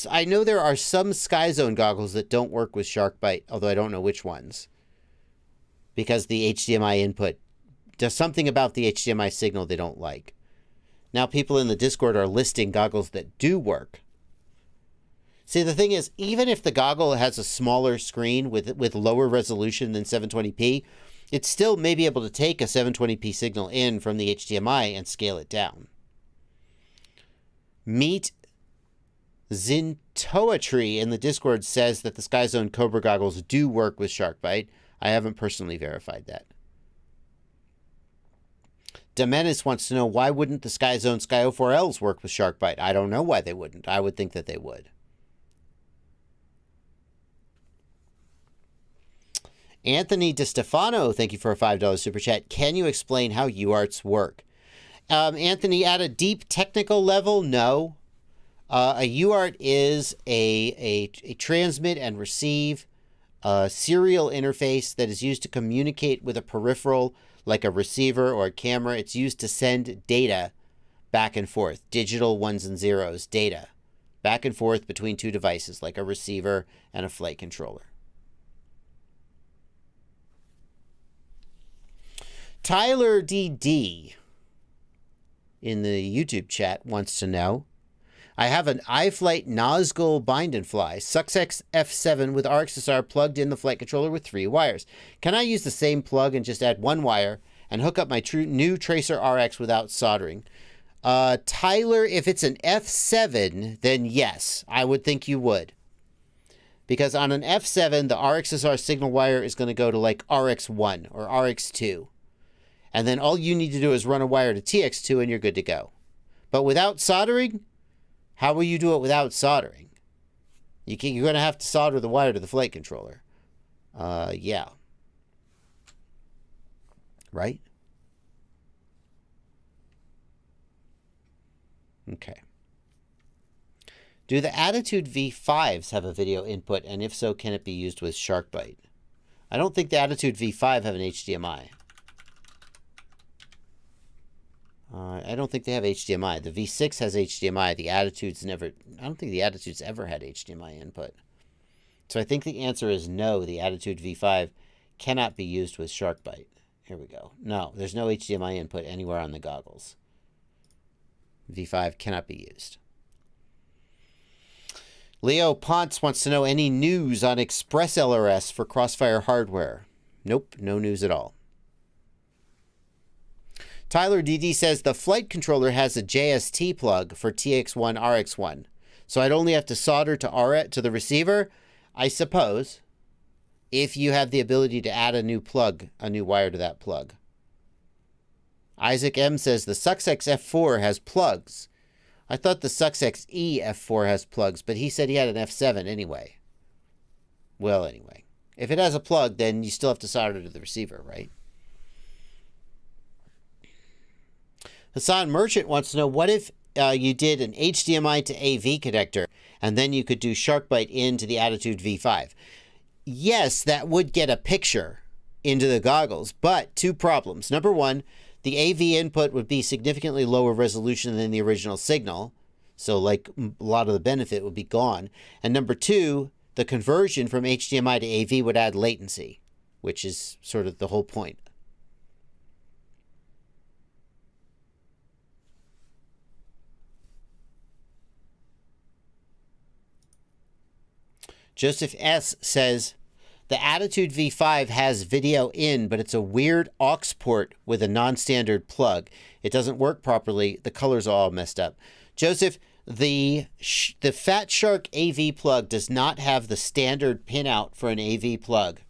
I know there are some SkyZone goggles that don't work with Sharkbite, although I don't know which ones. Because the HDMI input does something about the HDMI signal they don't like. Now people in the Discord are listing goggles that do work. See, the thing is, even if the goggle has a smaller screen with lower resolution than 720p, it still may be able to take a 720p signal in from the HDMI and scale it down. Meet Zintoatry in the Discord says that the SkyZone Cobra goggles do work with Sharkbite. I haven't personally verified that. Demenis wants to know, why wouldn't the SkyZone Sky 04Ls work with Sharkbite? I don't know why they wouldn't. I would think that they would. Anthony DeStefano, thank you for a $5 super chat. Can you explain how UARTs work? Anthony, at a deep technical level, no. A UART is a transmit and receive serial interface that is used to communicate with a peripheral like a receiver or a camera. It's used to send data back and forth, digital ones and zeros data, back and forth between two devices like a receiver and a flight controller. TylerDD in the YouTube chat wants to know, I have an iFlight Nazgul bind and fly, Success F7 with RxSR plugged in the flight controller with 3 wires. Can I use the same plug and just add 1 wire and hook up my new Tracer RX without soldering? Tyler, if it's an F7, then yes, I would think you would. Because on an F7, the RxSR signal wire is going to go to like RX1 or RX2. And then all you need to do is run a wire to TX2 and you're good to go. But without soldering, how will you do it without soldering? You're going to have to solder the wire to the flight controller. Yeah. Right? Okay. Do the Attitude V5s have a video input? And if so, can it be used with Sharkbite? I don't think the Attitude V5 have an HDMI. I don't think they have HDMI. The V6 has HDMI. The Attitude's never... I don't think the Attitude's ever had HDMI input. So I think the answer is no. The Attitude V5 cannot be used with Sharkbite. Here we go. No, there's no HDMI input anywhere on the goggles. V5 cannot be used. Leo Ponce wants to know, any news on Express LRS for Crossfire hardware? Nope, no news at all. TylerDD says the flight controller has a JST plug for TX1 RX1. So I'd only have to solder to the receiver, I suppose, if you have the ability to add a new plug, a new wire to that plug. Isaac M says the Success F4 has plugs. I thought the Success E F4 has plugs, but he said he had an F7 anyway. Well, anyway. If it has a plug, then you still have to solder to the receiver, right? Hassan Merchant wants to know, what if you did an HDMI to AV connector and then you could do Sharkbite into the Attitude V5? Yes, that would get a picture into the goggles, but 2 problems. Number 1, the AV input would be significantly lower resolution than the original signal, so like a lot of the benefit would be gone. And number 2, the conversion from HDMI to AV would add latency, which is sort of the whole point. Joseph S. says, the Attitude V5 has video in, but it's a weird aux port with a non-standard plug. It doesn't work properly. The colors are all messed up. Joseph, the Fat Shark AV plug does not have the standard pinout for an AV plug.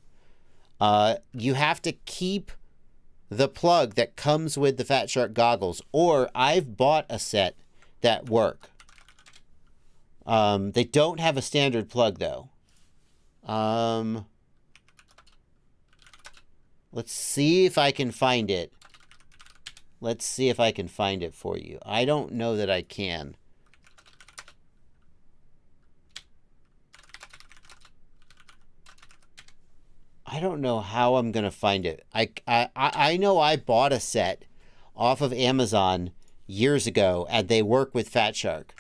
You have to keep the plug that comes with the Fat Shark goggles, or I've bought a set that work. They don't have a standard plug, though. Let's see if I can find it. Let's see if I can find it for you. I don't know that I can. I don't know how I'm going to find it. I know I bought a set off of Amazon years ago, and they work with Fat Shark.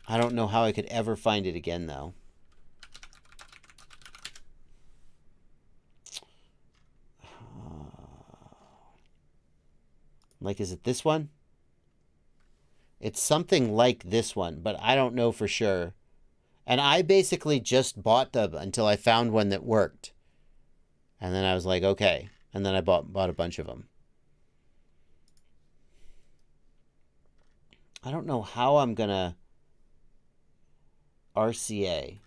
I don't know how I could ever find it again, though. Like, is it this one? It's something like this one, but I don't know for sure. And I basically just bought them until I found one that worked. And then I was like, okay. And then I bought a bunch of them. I don't know how I'm going to RCA.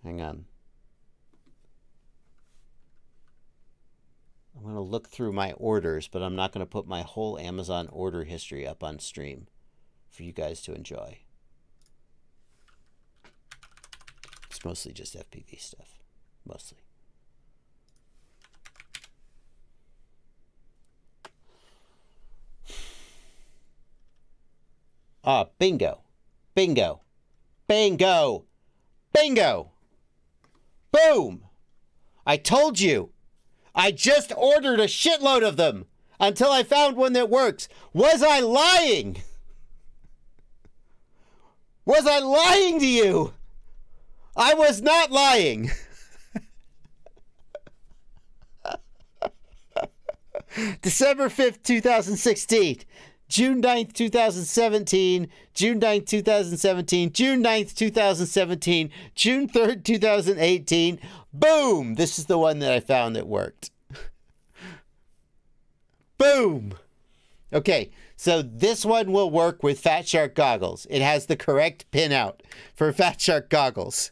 Hang on. I'm going to look through my orders, but I'm not going to put my whole Amazon order history up on stream for you guys to enjoy. It's mostly just FPV stuff. Mostly. Ah, bingo. Bingo. Bingo. Bingo. Boom. I told you. I just ordered a shitload of them until I found one that works. Was I lying? Was I lying to you? I was not lying. December 5th, 2016. June 9th, 2017, June 9th, 2017, June 9th, 2017, June 3rd, 2018. Boom! This is the one that I found that worked. Boom! Okay, so this one will work with Fat Shark goggles. It has the correct pinout for Fat Shark goggles.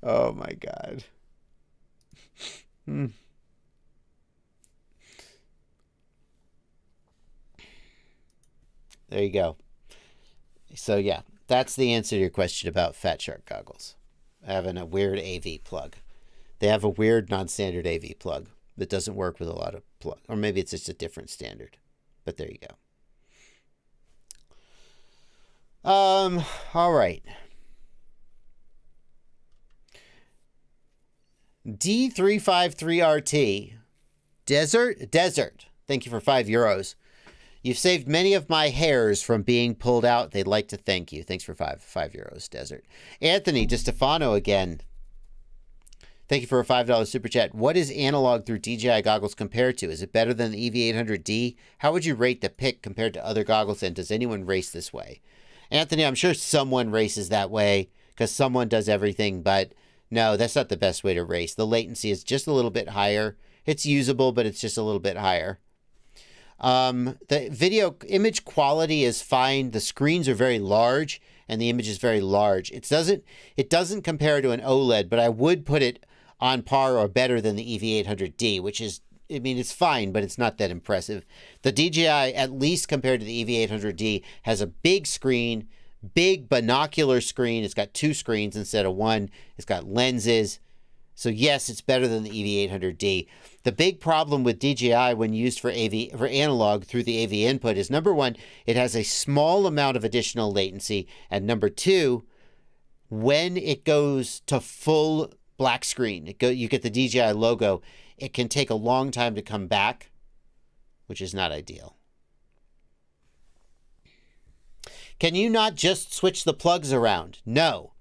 Oh my God. There you go. So yeah, that's the answer to your question about Fat Shark goggles. Having a weird AV plug. They have a weird non-standard AV plug that doesn't work with a lot of plug. Or maybe it's just a different standard. But there you go. All right. D353RT. Desert. Thank you for €5. You've saved many of my hairs from being pulled out. They'd like to thank you. Thanks for €5, Desert. Anthony DiStefano again. Thank you for a $5 super chat. What is analog through DJI goggles compared to? Is it better than the EV800D? How would you rate the pick compared to other goggles? And does anyone race this way? Anthony, I'm sure someone races that way because someone does everything. But no, that's not the best way to race. The latency is just a little bit higher. It's usable, but it's just a little bit higher. The video image quality is fine. The screens are very large and the image is very large. It doesn't compare to an OLED, but I would put it on par or better than the EV800D, which is, I mean, it's fine, but it's not that impressive. The DJI, at least compared to the EV800D, has a big screen, big binocular screen. It's got 2 screens instead of 1. It's got lenses. So yes, it's better than the EV800D. The big problem with DJI when used for analog through the AV input is, number one, it has a small amount of additional latency, and number two, when it goes to full black screen, you get the DJI logo, it can take a long time to come back, which is not ideal. Can you not just switch the plugs around? No.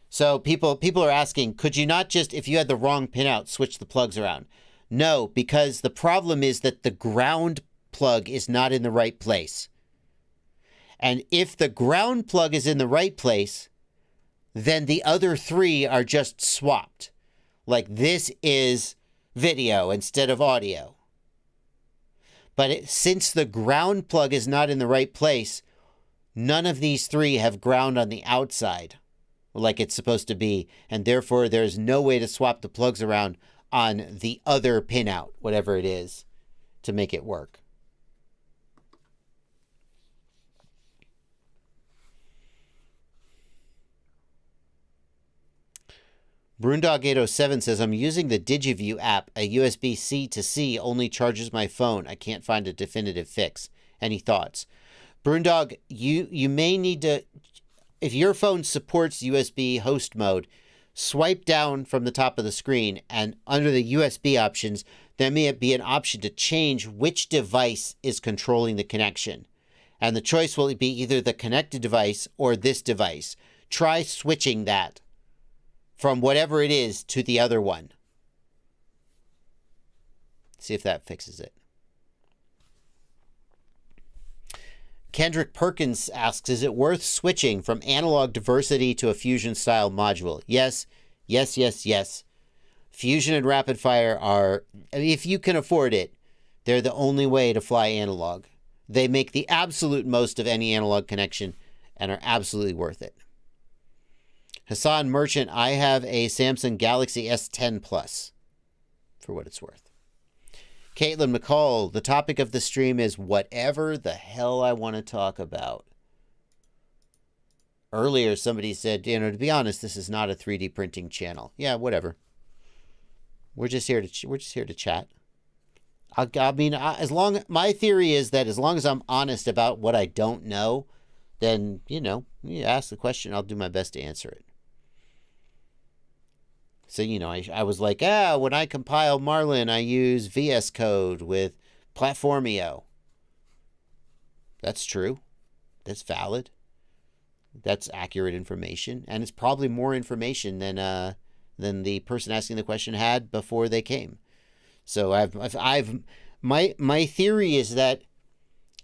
So people are asking, could you not just, if you had the wrong pinout, switch the plugs around? No, because the problem is that the ground plug is not in the right place. And if the ground plug is in the right place, then the other 3 are just swapped. Like this is video instead of audio. But since the ground plug is not in the right place, none of these 3 have ground on the outside like it's supposed to be, and therefore there's no way to swap the plugs around on the other pinout, whatever it is, to make it work. Brundog807 says, I'm using the DigiView app. A USB-C to C only charges my phone. I can't find a definitive fix. Any thoughts? Brundog, you may need to, if your phone supports USB host mode, swipe down from the top of the screen, and under the USB options, there may be an option to change which device is controlling the connection. And the choice will be either the connected device or this device. Try switching that from whatever it is to the other one. See if that fixes it. Kendrick Perkins asks, is it worth switching from analog diversity to a Fusion style module? Yes, yes, yes, yes. Fusion and rapid fire are, if you can afford it, they're the only way to fly analog. They make the absolute most of any analog connection and are absolutely worth it. Hassan Merchant, I have a Samsung Galaxy S10 Plus, for what it's worth. Caitlin McCall, the topic of the stream is whatever the hell I want to talk about. Earlier, somebody said, to be honest, this is not a 3D printing channel. Yeah, whatever. We're just here to chat. My theory is that as long as I'm honest about what I don't know, then, you ask the question, I'll do my best to answer it. So, I was like, when I compile Marlin, I use VS Code with Platformio. That's true. That's valid. That's accurate information. And it's probably more information than the person asking the question had before they came. So my theory is that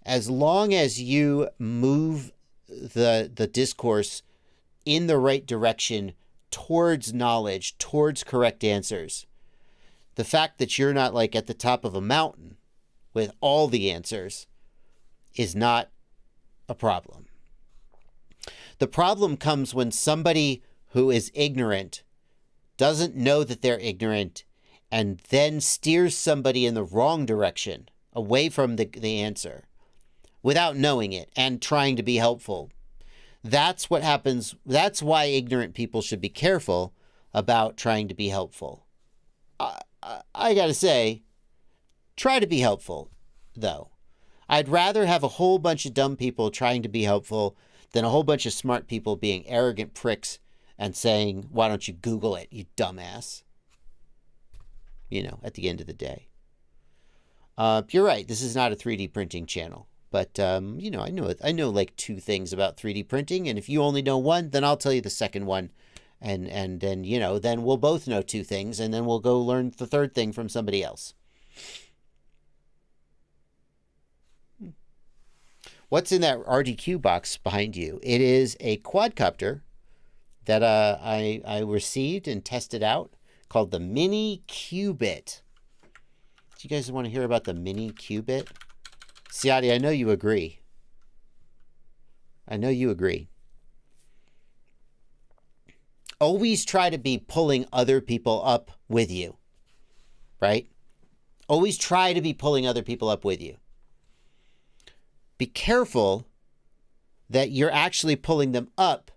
as long as you move the discourse in the right direction towards knowledge, towards correct answers, the fact that you're not like at the top of a mountain with all the answers is not a problem. The problem comes when somebody who is ignorant doesn't know that they're ignorant and then steers somebody in the wrong direction, away from the answer, without knowing it and trying to be helpful. That's what happens. That's why ignorant people should be careful about trying to be helpful. I gotta say, try to be helpful, though. I'd rather have a whole bunch of dumb people trying to be helpful than a whole bunch of smart people being arrogant pricks and saying, why don't you Google it, you dumbass? At the end of the day. You're right. This is not a 3D printing channel. But, I know like 2 things about 3D printing. And if you only know one, then I'll tell you the second one. And then, then we'll both know 2 things. And then we'll go learn the third thing from somebody else. What's in that RDQ box behind you? It is a quadcopter that I received and tested out called the Mini Qubit. Do you guys want to hear about the Mini Qubit? Siati, I know you agree. I know you agree. Always try to be pulling other people up with you, right? Always try to be pulling other people up with you. Be careful that you're actually pulling them up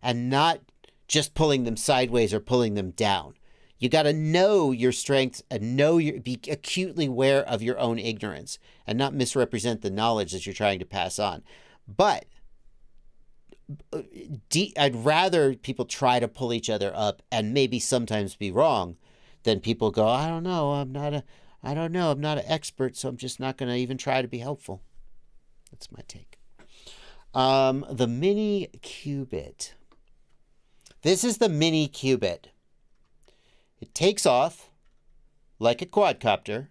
and not just pulling them sideways or pulling them down. You got to know your strengths and be acutely aware of your own ignorance and not misrepresent the knowledge that you're trying to pass on. But I'd rather people try to pull each other up and maybe sometimes be wrong than people go, I don't know, I'm not an expert, so I'm just not going to even try to be helpful. That's my take. The Mini Qubit. This is the Mini Qubit. It takes off like a quadcopter.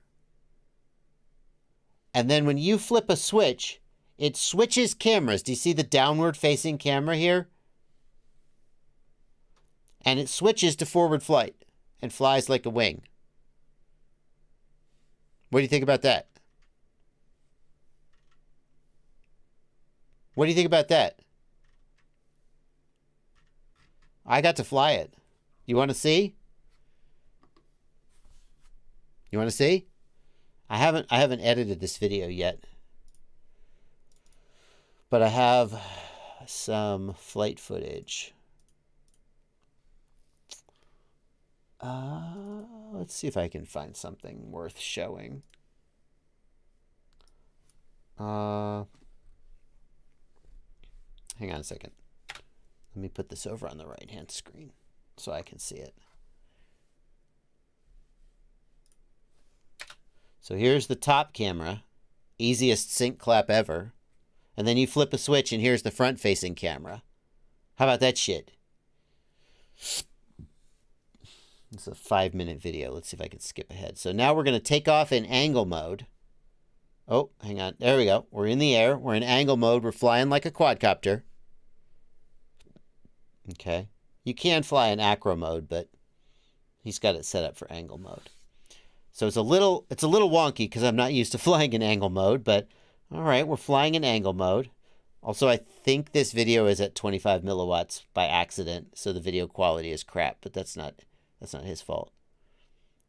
And then when you flip a switch, it switches cameras. Do you see the downward facing camera here? And it switches to forward flight and flies like a wing. What do you think about that? What do you think about that? I got to fly it. You want to see? You want to see? I haven't edited this video yet. But I have some flight footage. Let's see if I can find something worth showing. Hang on a second. Let me put this over on the right-hand screen so I can see it. So here's the top camera, easiest sync clap ever. And then you flip a switch and here's the front-facing camera. How about that shit? It's a 5-minute video. Let's see if I can skip ahead. So now we're going to take off in angle mode. Oh, hang on. There we go. We're in the air. We're in angle mode. We're flying like a quadcopter. Okay. You can fly in acro mode, but he's got it set up for angle mode. So it's a little wonky because I'm not used to flying in angle mode, but all right, we're flying in angle mode. Also, I think this video is at 25 milliwatts by accident, so the video quality is crap, but that's not his fault.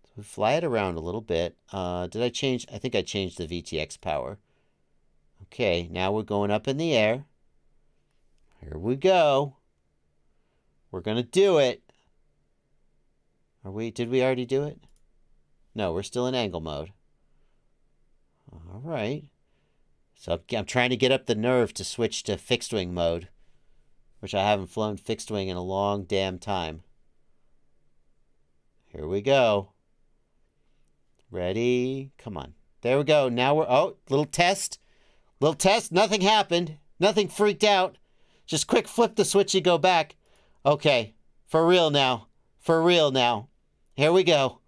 So we fly it around a little bit. Did I change? I think I changed the VTX power. Okay, now we're going up in the air. Here we go. We're going to do it. Did we already do it? No, we're still in angle mode. All right. So I'm trying to get up the nerve to switch to fixed wing mode, which I haven't flown fixed wing in a long damn time. Here we go. Ready? Come on. There we go. Now we're... Oh, little test. Little test. Nothing happened. Nothing freaked out. Just quick flip the switch and go back. Okay. For real now. For real now. Here we go.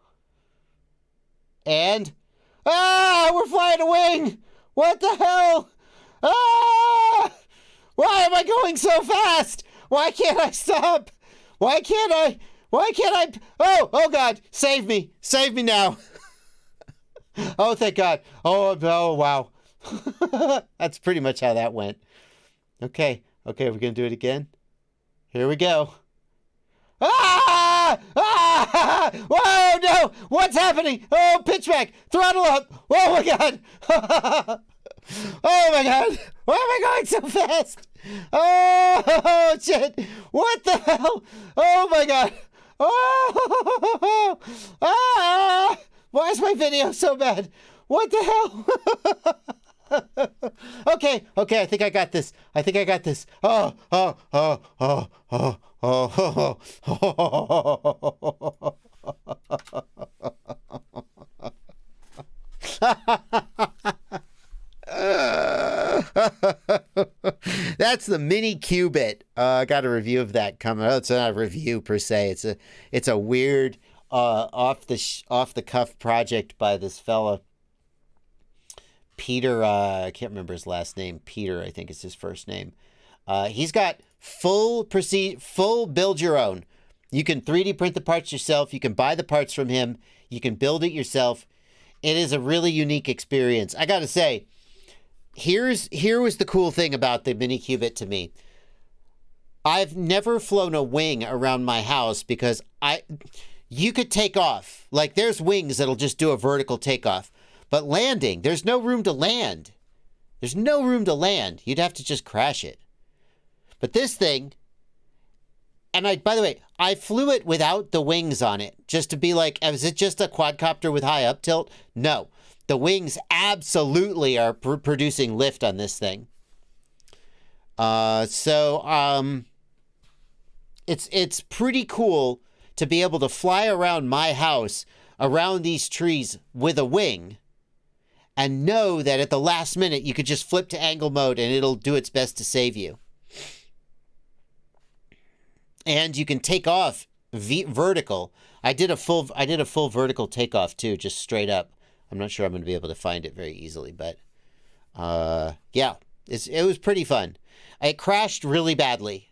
And... Ah! We're flying a wing! What the hell? Ah! Why am I going so fast? Why can't I stop? Why can't I... Oh God, save me now. Oh, thank God. Oh, wow. That's pretty much how that went. Okay, we're going to do it again. Here we go. Ah! Ah! Whoa, no! What's happening? Oh, pitch back. Throttle up. Oh, my God. Oh, my God. Why am I going so fast? Oh, shit. What the hell? Oh, my God. Oh! Ah! Why is my video so bad? What the hell? Okay, I think I got this. Oh. That's the mini qubit. I got a review of that coming. Oh, it's not a review per se. It's a weird off the cuff project by this fella Peter. I can't remember his last name. Peter, I think is his first name. He's got full build your own. You can 3D print the parts yourself. You can buy the parts from him. You can build it yourself. It is a really unique experience. I got to say, here was the cool thing about the mini qubit to me. I've never flown a wing around my house because you could take off. Like there's wings that'll just do a vertical takeoff. But landing, there's no room to land. You'd have to just crash it. But this thing, and by the way, I flew it without the wings on it, just to be like, is it just a quadcopter with high up tilt? No. The wings absolutely are producing lift on this thing. It's pretty cool to be able to fly around my house, around these trees with a wing, and know that at the last minute you could just flip to angle mode and it'll do its best to save you. And you can take off vertical. I did a full vertical takeoff too, just straight up. I'm not sure I'm going to be able to find it very easily, but yeah, it was pretty fun. It crashed really badly.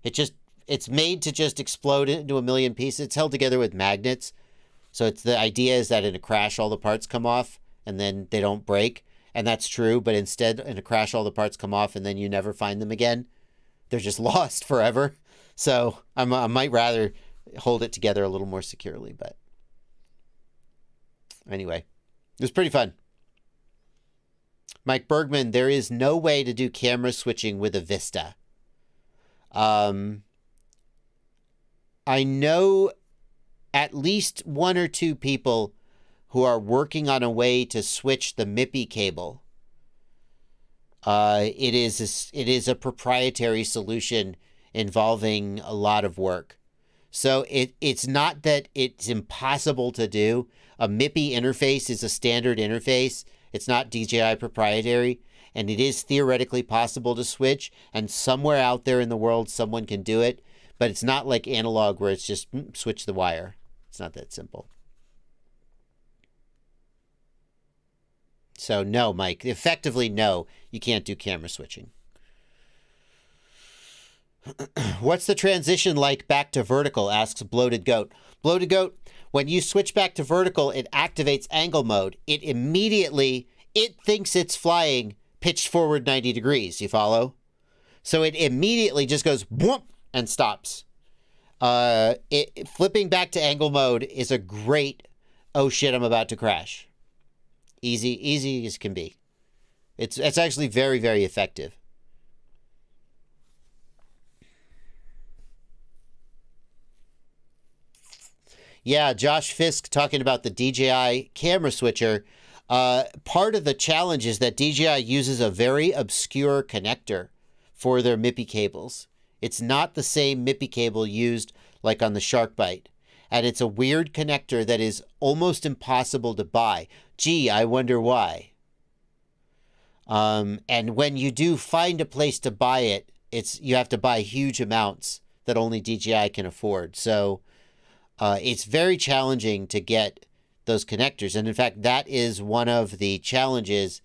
It's made to just explode into a million pieces. It's held together with magnets. So the idea is that in a crash, all the parts come off and then they don't break. And that's true. But instead, in a crash, all the parts come off and then you never find them again. They're just lost forever. So I might rather hold it together a little more securely. But anyway, it was pretty fun. Mike Bergman, there is no way to do camera switching with a Vista. I know at least one or two people who are working on a way to switch the MIPI cable. It is a proprietary solution involving a lot of work. So it's not that it's impossible to do. A MIPI interface is a standard interface. It's not DJI proprietary, and it is theoretically possible to switch, and somewhere out there in the world someone can do it. But it's not like analog where it's just switch the wire. It's not that simple. So no, Mike. Effectively, no. You can't do camera switching. What's the transition like back to vertical, asks Bloated Goat. Bloated Goat, when you switch back to vertical, it activates angle mode. It thinks it's flying pitched forward 90 degrees. You follow? So it immediately just goes whoop and stops. Flipping back to angle mode is a great, oh shit, I'm about to crash. Easy as can be. It's actually very, very effective. Yeah, Josh Fisk talking about the DJI camera switcher. Part of the challenge is that DJI uses a very obscure connector for their MIPI cables. It's not the same MIPI cable used like on the Sharkbite. And it's a weird connector that is almost impossible to buy. Gee, I wonder why. And when you do find a place to buy it, you have to buy huge amounts that only DJI can afford. So it's very challenging to get those connectors. And in fact, that is one of the challenges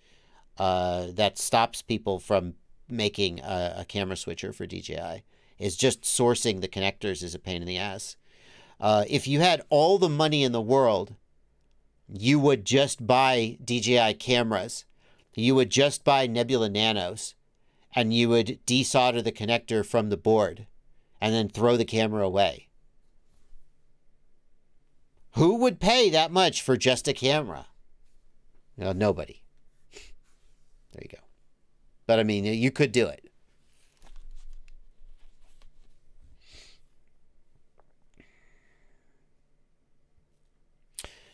that stops people from making a camera switcher for DJI, is just sourcing the connectors is a pain in the ass. If you had all the money in the world, you would just buy DJI cameras. You would just buy Nebula Nanos, and you would desolder the connector from the board and then throw the camera away. Who would pay that much for just a camera? No, nobody. There you go. But I mean, you could do it.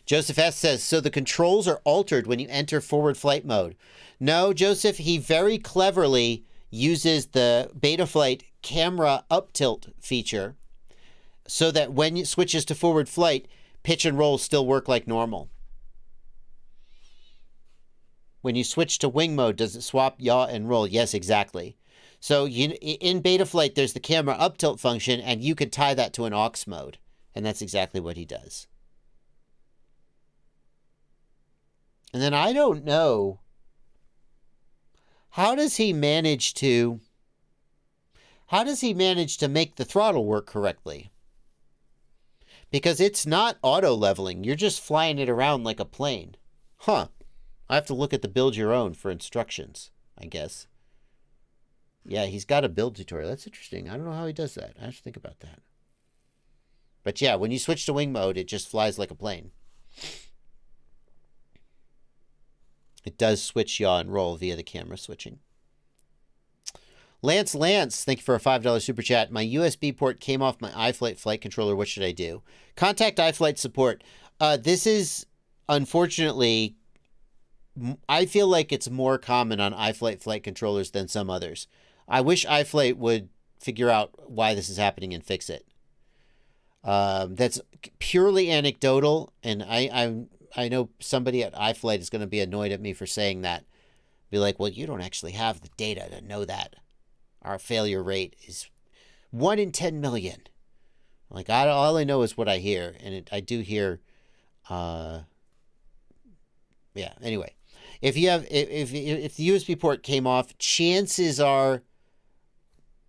Joseph S. says, so the controls are altered when you enter forward flight mode. No, Joseph, he very cleverly uses the Betaflight camera up tilt feature so that when it switches to forward flight, pitch and roll still work like normal. When you switch to wing mode, does it swap yaw and roll? Yes, exactly. So in Betaflight, there's the camera up tilt function, and you could tie that to an aux mode. And that's exactly what he does. And then I don't know, how does he manage to make the throttle work correctly? Because it's not auto leveling. You're just flying it around like a plane. Huh. I have to look at the build your own for instructions, I guess. Yeah, he's got a build tutorial. That's interesting. I don't know how he does that. I have to think about that. But yeah, when you switch to wing mode, it just flies like a plane. It does switch yaw and roll via the camera switching. Lance, thank you for a $5 super chat. My USB port came off my iFlight flight controller. What should I do? Contact iFlight support. This is, unfortunately, I feel like it's more common on iFlight flight controllers than some others. I wish iFlight would figure out why this is happening and fix it. That's purely anecdotal, and I know somebody at iFlight is going to be annoyed at me for saying that. Be like, well, you don't actually have the data to know that. Our failure rate is 1 in 10 million. Like, all I know is what I hear. And I do hear, yeah, anyway. If the USB port came off, chances are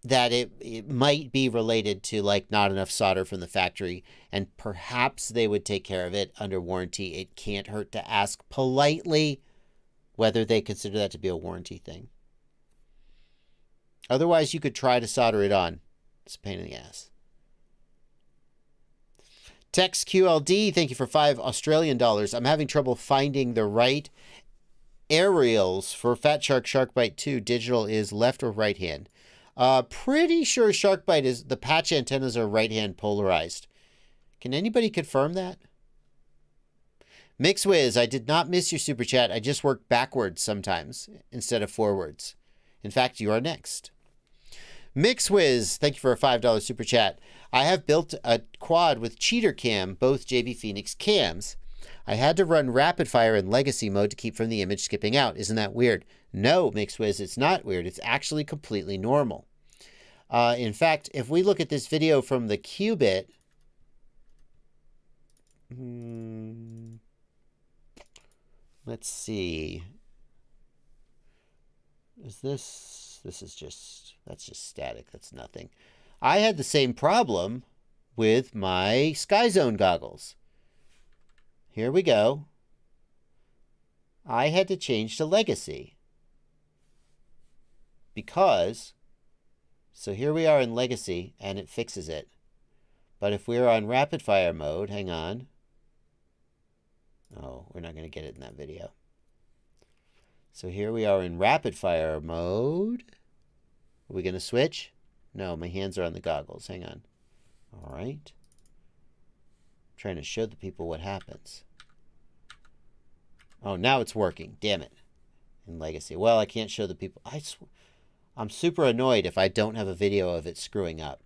that it might be related to, like, not enough solder from the factory, and perhaps they would take care of it under warranty. It can't hurt to ask politely whether they consider that to be a warranty thing. Otherwise, you could try to solder it on. It's a pain in the ass. Tex QLD, thank you for $5 Australian. I'm having trouble finding the right aerials for Fat Shark Sharkbite 2. Digital is left or right hand. Pretty sure Sharkbite is, the patch antennas are right-hand polarized. Can anybody confirm that? MixWiz, I did not miss your super chat. I just work backwards sometimes instead of forwards. In fact, you are next. MixWiz, thank you for a $5 super chat. I have built a quad with cheater cam, both JB Phoenix cams. I had to run rapid fire in legacy mode to keep from the image skipping out. Isn't that weird? No, MixWiz, it's not weird. It's actually completely normal. In fact, if we look at this video from the Qubit, let's see. This is just, that's just static. That's nothing. I had the same problem with my Sky Zone goggles. Here we go. I had to change to Legacy. Because, so here we are in Legacy, and it fixes it. But if we're on rapid fire mode, hang on. Oh, we're not going to get it in that video. So here we are in rapid fire mode. Are we going to switch? No, my hands are on the goggles. Hang on. All right. I'm trying to show the people what happens. Oh, now it's working. Damn it. In Legacy. Well, I can't show the people. I'm super annoyed if I don't have a video of it screwing up.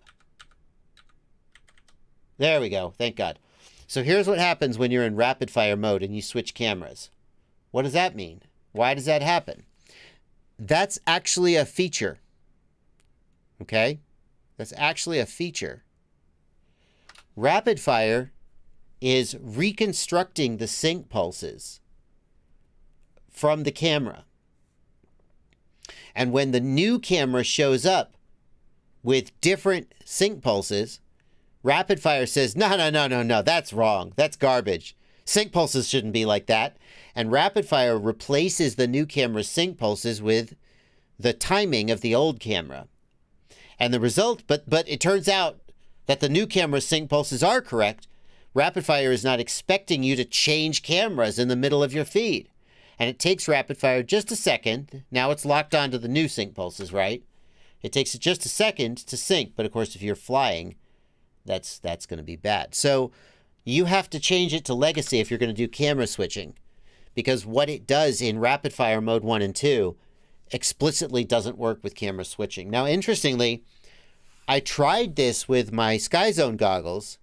There we go. Thank God. So here's what happens when you're in rapid fire mode and you switch cameras. What does that mean? Why does that happen? That's actually a feature. Okay? That's actually a feature. Rapid fire is reconstructing the sync pulses from the camera. And when the new camera shows up with different sync pulses, rapid fire says, no, that's wrong. That's garbage. Sync pulses shouldn't be like that. And rapid fire replaces the new camera's sync pulses with the timing of the old camera. And the result, but it turns out that the new camera's sync pulses are correct. Rapid fire is not expecting you to change cameras in the middle of your feed. And it takes rapid fire just a second. Now it's locked onto the new sync pulses, right? It takes it just a second to sync. But of course, if you're flying, that's going to be bad. So you have to change it to Legacy if you're going to do camera switching. Because what it does in rapid fire mode 1 and 2 explicitly doesn't work with camera switching. Now, interestingly, I tried this with my Sky Zone goggles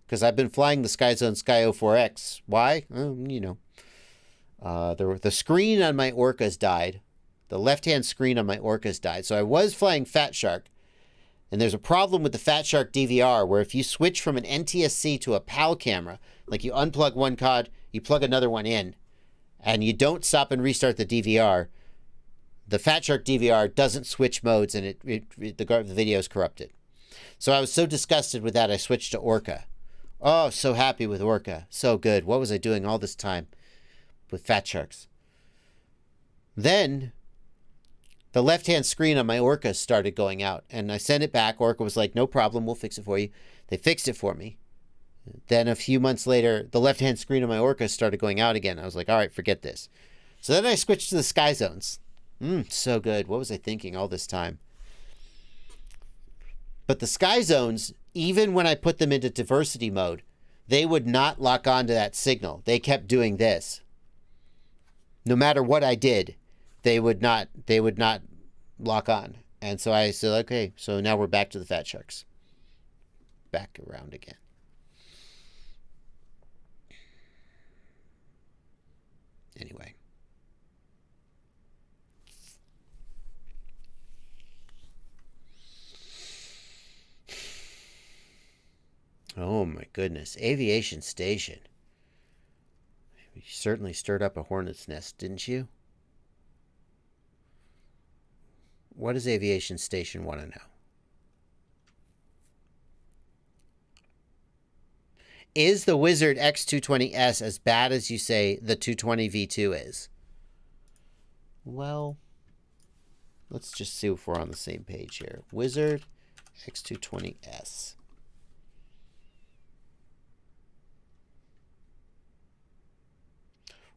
because I've been flying the Sky Zone Sky 04X. Why? You know. The screen on my Orcas died. The left-hand screen on my Orcas died. So I was flying Fat Shark. And there's a problem with the Fat Shark DVR where if you switch from an NTSC to a PAL camera, like you unplug one cod, you plug another one in, and you don't stop and restart the DVR, the Fat Shark DVR doesn't switch modes and the video is corrupted. So I was so disgusted with that, I switched to Orca. Oh, so happy with Orca. So good. What was I doing all this time with Fat Sharks? Then the left-hand screen on my Orca started going out, and I sent it back. Orca was like, no problem, we'll fix it for you. They fixed it for me. Then a few months later, the left-hand screen on my Orca started going out again. I was like, all right, forget this. So then I switched to the Sky Zones. So good. What was I thinking all this time? But the Sky Zones, even when I put them into diversity mode, they would not lock onto that signal. They kept doing this. No matter what I did, they would not lock on. And so I said, okay, so now we're back to the Fat Sharks. Back around again. Anyway. Oh my goodness. Aviation Station. You certainly stirred up a hornet's nest, didn't you? What does Aviation Station want to know? Is the Wizard X220S as bad as you say the 220 V2 is? Well, let's just see if we're on the same page here. Wizard X220S.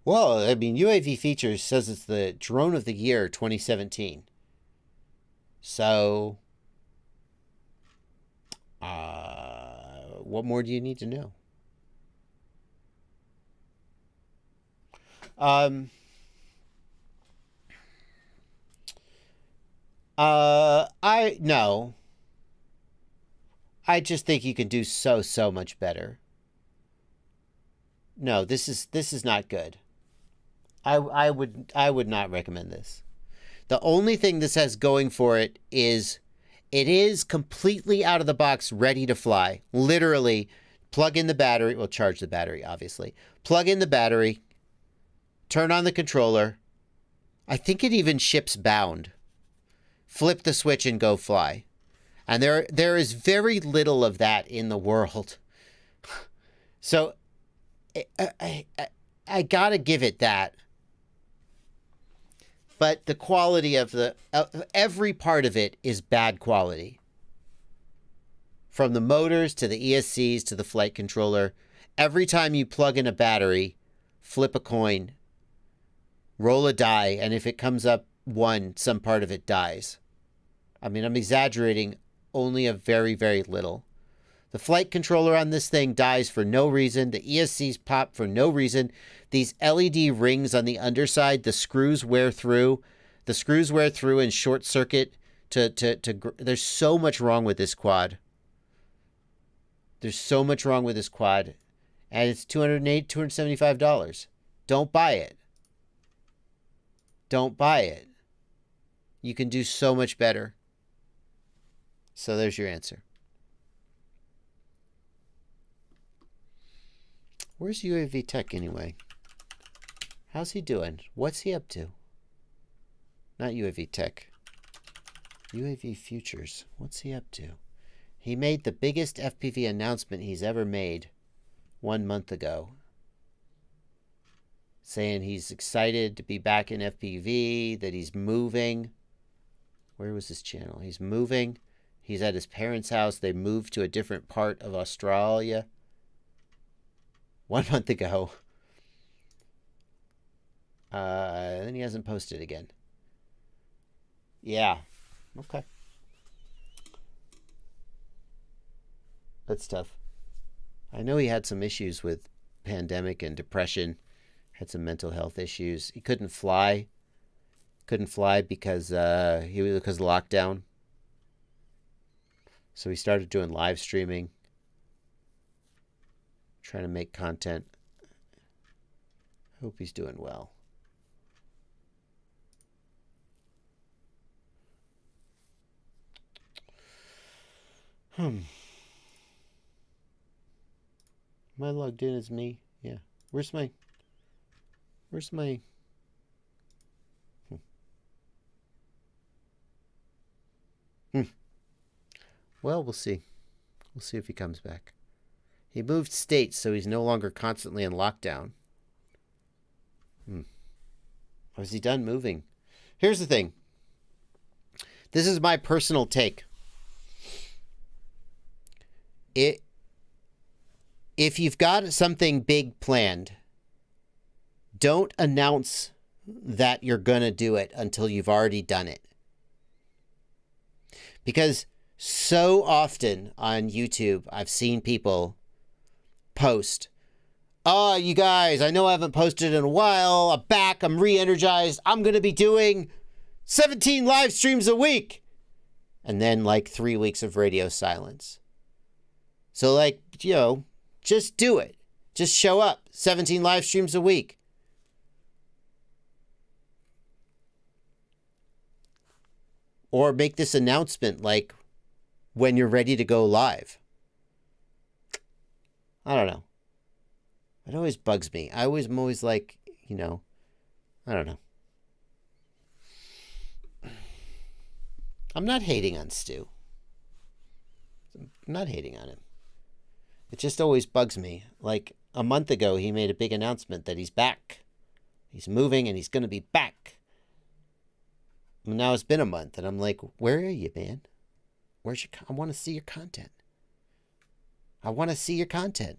Well, I mean, UAV Features says it's the drone of the year 2017. So, what more do you need to know? No. I just think you can do so much better. No, this is not good. I would not recommend this. The only thing this has going for it is It is completely out of the box, ready to fly. Literally, plug in the battery. Well, charge the battery, obviously. Plug in the battery. Turn on the controller. I think it even ships bound. Flip the switch and go fly. And there is very little of that in the world. So I gotta give it that. But the quality of every part of it is bad quality. From the motors to the ESCs to the flight controller. Every time you plug in a battery, flip a coin, roll a die, and if it comes up 1, some part of it dies. I mean, I'm exaggerating only a very, very little. The flight controller on this thing dies for no reason. The ESCs pop for no reason. These LED rings on the underside, the screws wear through. The screws wear through and short circuit. There's so much wrong with this quad. There's so much wrong with this quad. And it's $275. Don't buy it. Don't buy it. You can do so much better. So there's your answer. Where's UAV Tech anyway? How's he doing? What's he up to? Not UAV Tech. UAV Futures. What's he up to? He made the biggest FPV announcement he's ever made 1 month ago. Saying he's excited to be back in FPV, that he's moving. Where was his channel? He's moving. He's at his parents' house. They moved to a different part of Australia 1 month ago. Then he hasn't posted again. Yeah. Okay. That's tough. I know he had some issues with pandemic and depression. Had some mental health issues. He couldn't fly. Couldn't fly because of lockdown. So he started doing live streaming. Trying to make content. Hope he's doing well. Am I logged in as me? Yeah. Where's my... Well, we'll see. We'll see if he comes back. He moved states, so he's no longer constantly in lockdown. Or is he done moving? Here's the thing. This is my personal take. If you've got something big planned, don't announce that you're going to do it until you've already done it. Because so often on YouTube, I've seen people post, "Oh, you guys, I know I haven't posted in a while. I'm back. I'm re-energized. I'm going to be doing 17 live streams a week." And then like 3 weeks of radio silence. So like, just do it. Just show up. 17 live streams a week. Or make this announcement like when you're ready to go live. I don't know. It always bugs me. I'm always like, I don't know. I'm not hating on Stu. I'm not hating on him. It just always bugs me. Like a month ago, he made a big announcement that he's back. He's moving and he's going to be back. And now it's been a month and I'm like, where are you, man? I want to see your content. I want to see your content.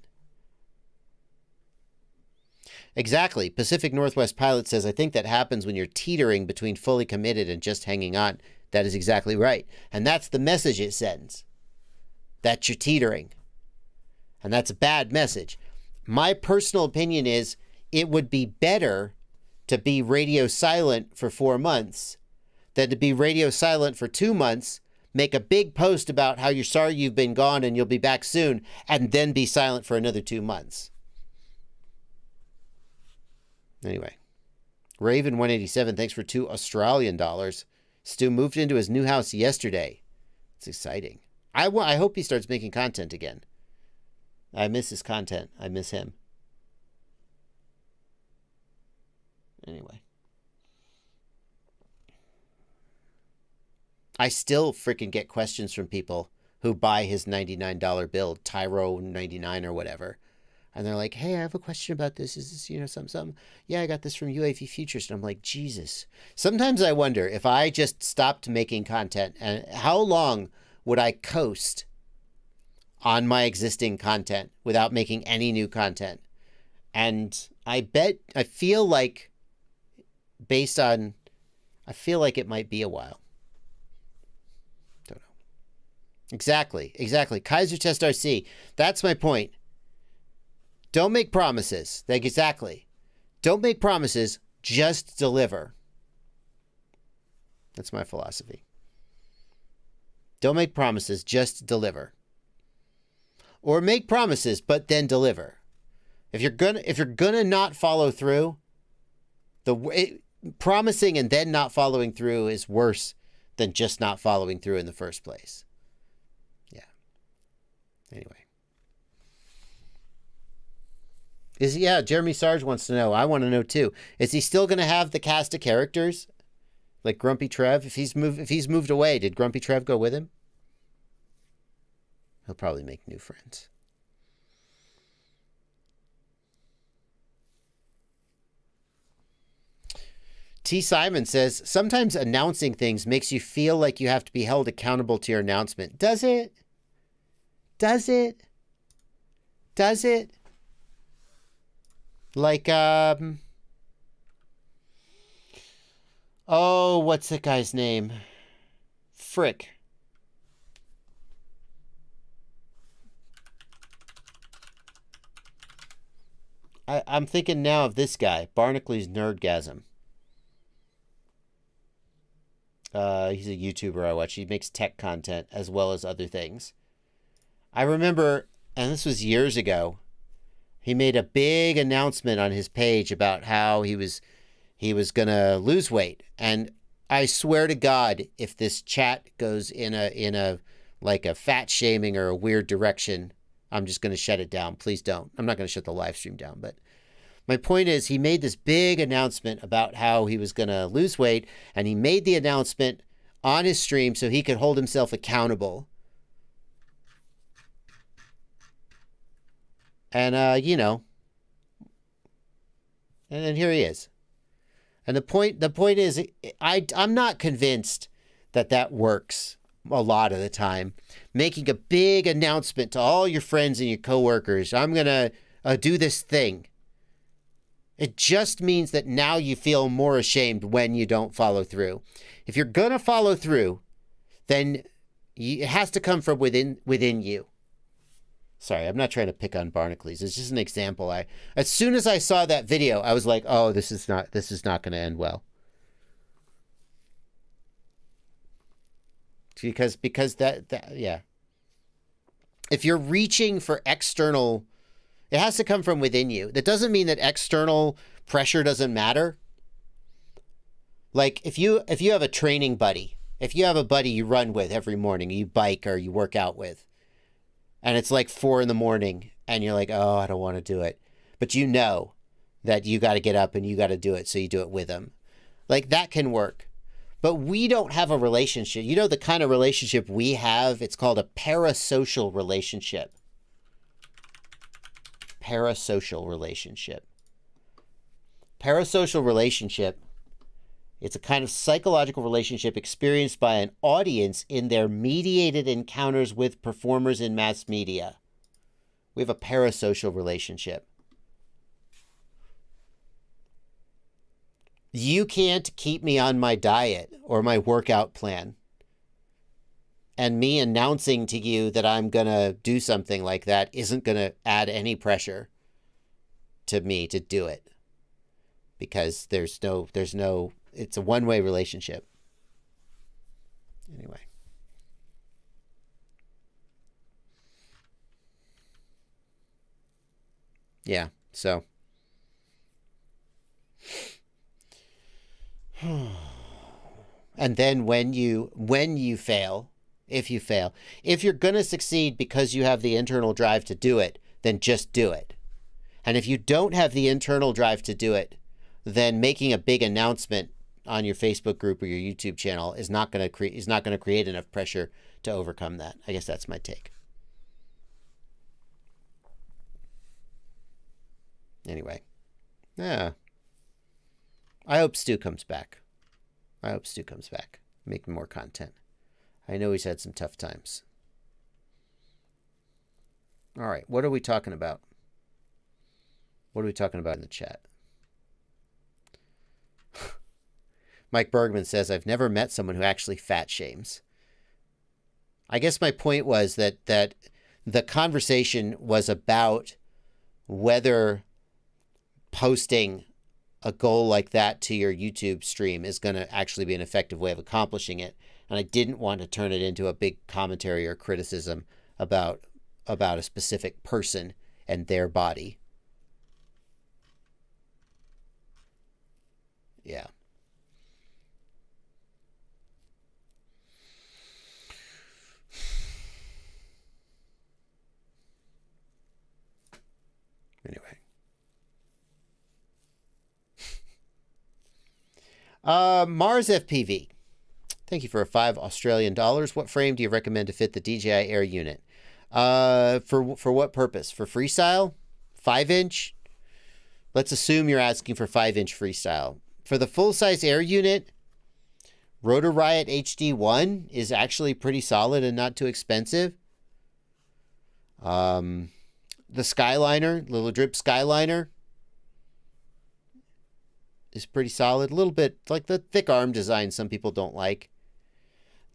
Exactly. Pacific Northwest Pilot says, I think that happens when you're teetering between fully committed and just hanging on. That is exactly right. And that's the message it sends. That you're teetering. And that's a bad message. My personal opinion is it would be better to be radio silent for 4 months than to be radio silent for 2 months, make a big post about how you're sorry you've been gone and you'll be back soon, and then be silent for another 2 months. Anyway, Raven187, thanks for $2 Australian. Stu moved into his new house yesterday. It's exciting. I hope he starts making content again. I miss his content. I miss him. Anyway. I still freaking get questions from people who buy his $99 build, Tyro 99 or whatever. And they're like, hey, I have a question about this. Is this, something? Yeah, I got this from UAV Futures. And I'm like, Jesus. Sometimes I wonder if I just stopped making content, and how long would I coast on my existing content without making any new content? And I feel like it might be a while. Don't know. Exactly. Kaiser Test RC. That's my point. Don't make promises. Exactly. Don't make promises. Just deliver. That's my philosophy. Don't make promises. Just deliver. Or make promises, but then deliver. If you're gonna not follow through, promising and then not following through is worse than just not following through in the first place. Yeah. Anyway. Jeremy Sarge wants to know. I want to know too. Is he still going to have the cast of characters like Grumpy Trev? If he's moved away, did Grumpy Trev go with him? He'll probably make new friends. T. Simon says, sometimes announcing things makes you feel like you have to be held accountable to your announcement. Does it? Does it? Does it? Like, what's that guy's name? Frick. I'm thinking now of this guy, Barnacle Nerdgasm. He's a YouTuber I watch. He makes tech content as well as other things. I remember, and this was years ago, he made a big announcement on his page about how he was gonna lose weight. And I swear to God, if this chat goes in a like a fat shaming or a weird direction, I'm just gonna shut it down. Please don't. I'm not gonna shut the live stream down, but my point is he made this big announcement about how he was gonna lose weight, and he made the announcement on his stream so he could hold himself accountable. And, and then here he is. And the point is, I'm not convinced that works a lot of the time. Making a big announcement to all your friends and your coworkers, I'm going to do this thing. It just means that now you feel more ashamed when you don't follow through. If you're going to follow through, then it has to come from within you. Sorry, I'm not trying to pick on Barnacles. It's just an example. As soon as I saw that video, I was like, "Oh, this is not going to end well." Because that yeah. If you're reaching for external, it has to come from within you. That doesn't mean that external pressure doesn't matter. Like if you have a training buddy, if you have a buddy you run with every morning, you bike or you work out with, and it's like 4 a.m. and you're like, oh, I don't want to do it. But you know that you got to get up and you got to do it. So you do it with them. Like that can work. But we don't have a relationship. You know, the kind of relationship we have, it's called a parasocial relationship. Parasocial relationship. Parasocial relationship. It's a kind of psychological relationship experienced by an audience in their mediated encounters with performers in mass media. We have a parasocial relationship. You can't keep me on my diet or my workout plan. And me announcing to you that I'm going to do something like that isn't going to add any pressure to me to do it. Because there's no, it's a one-way relationship. Anyway. Yeah, so. And then when you fail if you fail. If you're going to succeed because you have the internal drive to do it, then just do it. And if you don't have the internal drive to do it, then making a big announcement on your Facebook group or your YouTube channel is not going to create enough pressure to overcome that. I guess that's my take. Anyway, yeah. I hope Stu comes back. Making more content. I know he's had some tough times. All right, what are we talking about? What are we talking about in the chat? Mike Bergman says, I've never met someone who actually fat shames. I guess my point was that the conversation was about whether posting a goal like that to your YouTube stream is going to actually be an effective way of accomplishing it. And I didn't want to turn it into a big commentary or criticism about a specific person and their body. Yeah. Anyway. Mars FPV. Thank you for 5 Australian dollars. What frame do you recommend to fit the DJI Air unit? For what purpose? For freestyle? 5-inch? Let's assume you're asking for 5-inch freestyle. For the full-size Air unit, Rotor Riot HD1 is actually pretty solid and not too expensive. The Skyliner, Little Drip Skyliner, is pretty solid. A little bit like the thick arm design some people don't like.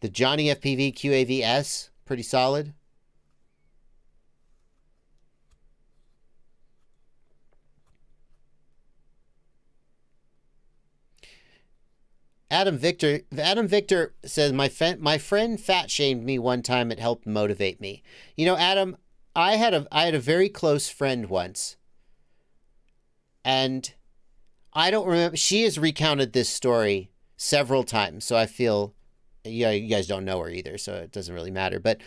The Johnny FPV QAV-S, pretty solid. Adam Victor says, my friend fat shamed me one time. It helped motivate me. You know, Adam, I had a very close friend once, and I don't remember. She has recounted this story several times, so I feel, yeah, you guys don't know her either, so it doesn't really matter. But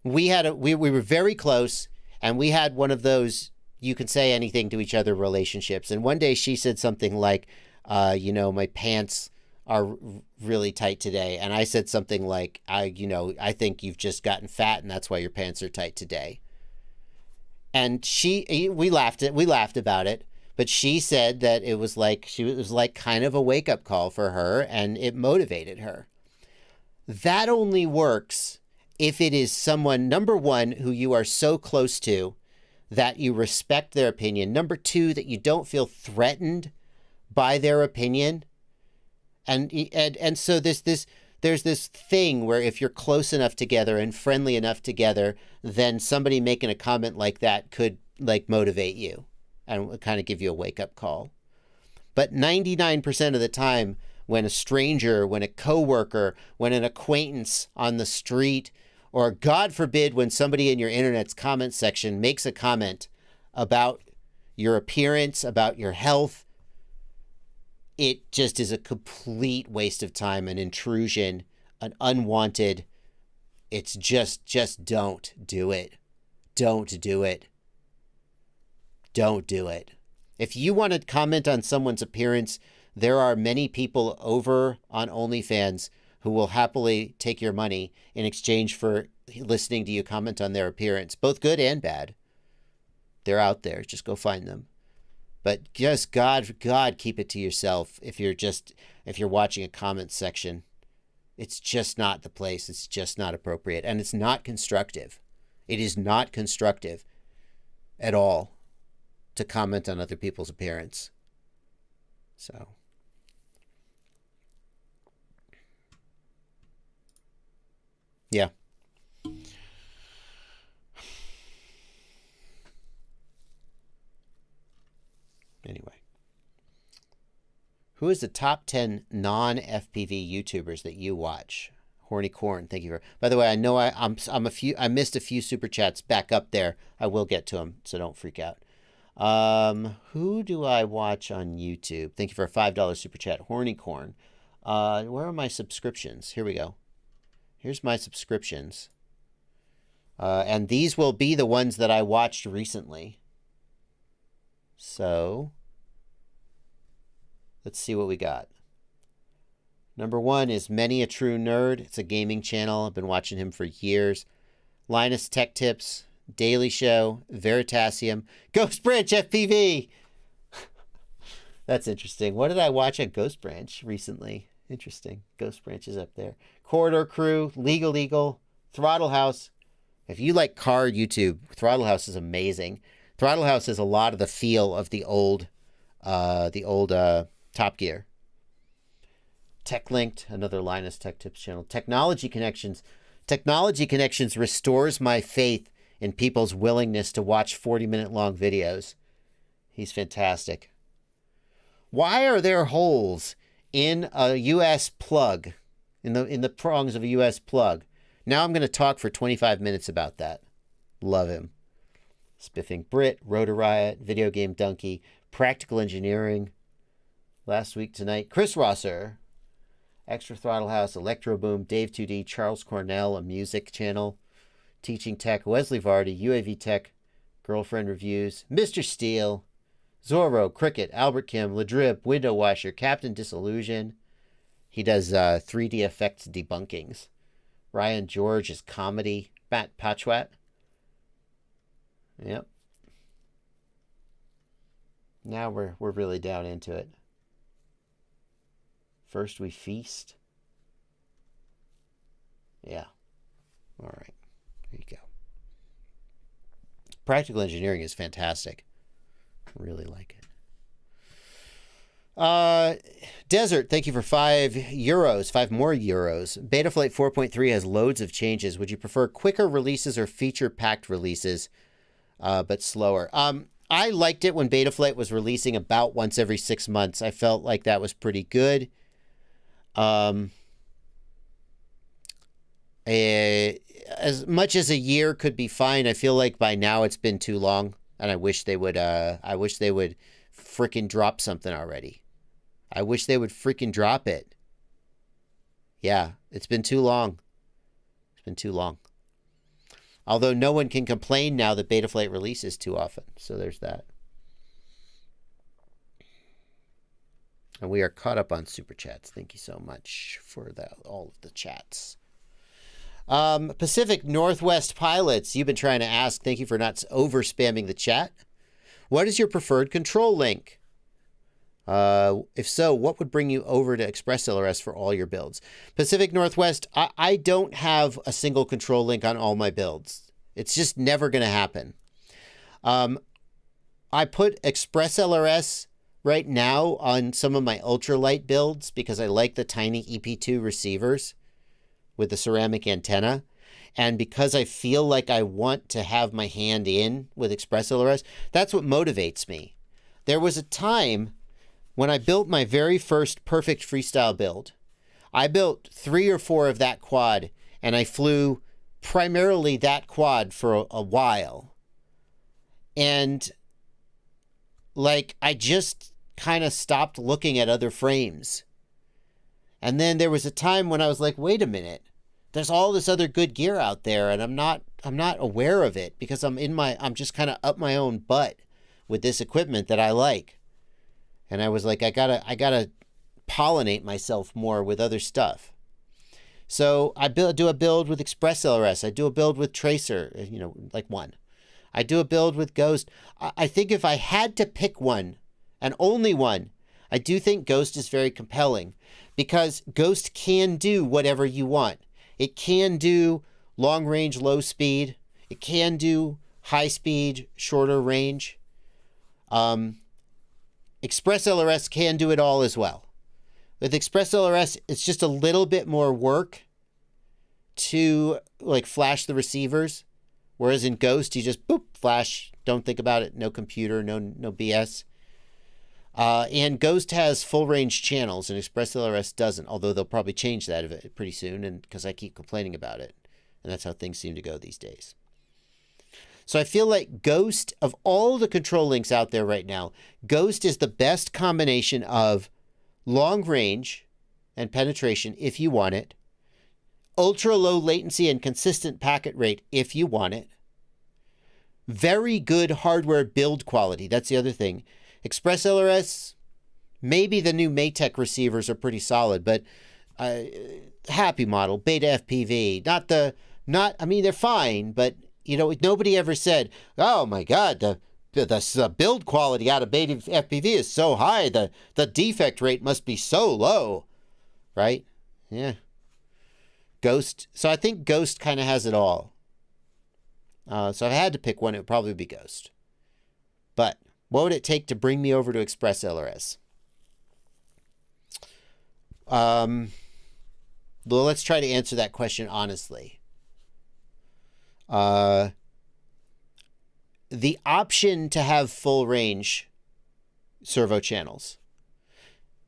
we were very close, and we had one of those you can say anything to each other relationships. And one day she said something like, my pants are really tight today. And I said something like, I think you've just gotten fat and that's why your pants are tight today. And we laughed about it, but she said that it was like kind of a wake up call for her and it motivated her. That only works if it is someone, number one, who you are so close to that you respect their opinion. Number two, that you don't feel threatened by their opinion. And so there's this thing where if you're close enough together and friendly enough together, then somebody making a comment like that could like motivate you and kind of give you a wake up call. But 99% of the time, when a stranger, when a coworker, when an acquaintance on the street, or God forbid, when somebody in your internet's comment section makes a comment about your appearance, about your health, it just is a complete waste of time, an intrusion, an unwanted. It's just don't do it. Don't do it. Don't do it. If you want to comment on someone's appearance, there are many people over on OnlyFans who will happily take your money in exchange for listening to you comment on their appearance, both good and bad. They're out there. Just go find them. But just God, keep it to yourself. If you're watching a comment section, it's just not the place. It's just not appropriate. And it's not constructive. It is not constructive at all to comment on other people's appearance. So. Yeah. Anyway. Who is the top 10 non-FPV YouTubers that you watch? Horny Corn, thank you. By the way, I know I missed a few super chats back up there. I will get to them, so don't freak out. Who do I watch on YouTube? Thank you for a $5 super chat. Horny Corn. Where are my subscriptions? Here we go. Here's my subscriptions. And these will be the ones that I watched recently. So, let's see what we got. Number 1 is Many a True Nerd. It's a gaming channel. I've been watching him for years. Linus Tech Tips, Daily Show, Veritasium, Ghost Branch FPV. That's interesting. What did I watch at Ghost Branch recently? Interesting. Ghost Branch is up there. Corridor Crew, Legal Eagle, Throttle House. If you like car YouTube, Throttle House is amazing. Throttle House has a lot of the feel of the old Top Gear. Tech Linked, another Linus Tech Tips channel. Technology Connections. Technology Connections restores my faith in people's willingness to watch 40-minute long videos. He's fantastic. Why are there holes in a US plug, in the prongs of a US plug? Now I'm going to talk for 25 minutes about that. Love him. Spiffing Brit, Rotor Riot, Video Game Donkey, Practical Engineering. Last Week Tonight, Chris Rosser. Extra Throttle House, Electro Boom, Dave 2D, Charles Cornell, a music channel, Teaching Tech, Wesley Vardy, UAV Tech, Girlfriend Reviews, Mr. Steele, Zorro, Cricket, Albert Kim, Ladrib, Window Washer, Captain Disillusion. He does 3D effects debunkings. Ryan George is comedy. Matt Patchwat. Yep. Now we're really down into it. First we feast. Yeah. All right. There you go. Practical Engineering is fantastic. I really like it. Desert, thank you for €5. 5 more euros. Betaflight 4.3 has loads of changes. Would you prefer quicker releases or feature-packed releases, but slower? I liked it when Betaflight was releasing about once every 6 months. I felt like that was pretty good. As much as a year could be fine. I feel like by now it's been too long, and I wish they would frickin' drop something already. I wish they would freaking drop it. Yeah, it's been too long. It's been too long. Although no one can complain now that Betaflight releases too often. So there's that. And we are caught up on Super Chats. Thank you so much for all of the chats. Pacific Northwest Pilots, you've been trying to ask. Thank you for not over spamming the chat. What is your preferred control link? If so, what would bring you over to ExpressLRS for all your builds? Pacific Northwest, I don't have a single control link on all my builds. It's just never going to happen. I put ExpressLRS right now on some of my ultralight builds because I like the tiny EP2 receivers with the ceramic antenna. And because I feel like I want to have my hand in with ExpressLRS, that's what motivates me. There was a time when I built my very first perfect freestyle build. I built 3 or 4 of that quad, and I flew primarily that quad for a while. And like, I just kind of stopped looking at other frames. And then there was a time when I was like, wait a minute, there's all this other good gear out there, and I'm not aware of it because I'm just kind of up my own butt with this equipment that I like. And I was like, I gotta pollinate myself more with other stuff. So I do a build with ExpressLRS. I do a build with Tracer, like one. I do a build with Ghost. I think if I had to pick one, and only one, I do think Ghost is very compelling because Ghost can do whatever you want. It can do long range, low speed. It can do high speed, shorter range. ExpressLRS can do it all as well. With ExpressLRS, it's just a little bit more work to like flash the receivers. Whereas in Ghost, you just boop, flash, don't think about it, no computer, no BS. And Ghost has full range channels and ExpressLRS doesn't, although they'll probably change that pretty soon, and because I keep complaining about it. And that's how things seem to go these days. So I feel like Ghost, of all the control links out there right now, Ghost is the best combination of long range and penetration if you want it, ultra low latency and consistent packet rate if you want it. Very good hardware build quality. That's the other thing. Express LRS, maybe the new Matec receivers are pretty solid, but happy model, Beta FPV, I mean, they're fine, but you know, nobody ever said, oh my God, the build quality out of Beta FPV is so high, the defect rate must be so low, right? Yeah. Ghost. So I think Ghost kind of has it all. So if I had to pick one, it would probably be Ghost. But what would it take to bring me over to Express LRS? Well, let's try to answer that question honestly. The option to have full range servo channels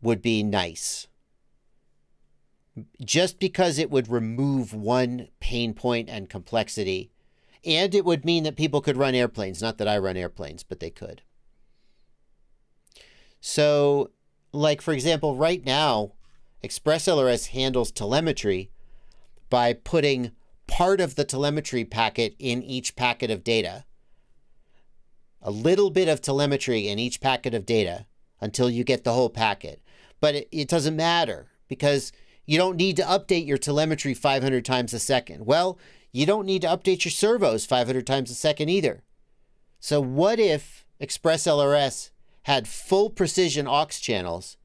would be nice. Just because it would remove one pain point and complexity. And it would mean that people could run airplanes. Not that I run airplanes, but they could. So, like, for example, right now, Express LRS handles telemetry by putting part of the telemetry packet in each packet of data. A little bit of telemetry in each packet of data until you get the whole packet. But it doesn't matter because you don't need to update your telemetry 500 times a second. Well, you don't need to update your servos 500 times a second either. So what if Express LRS had full precision aux channels,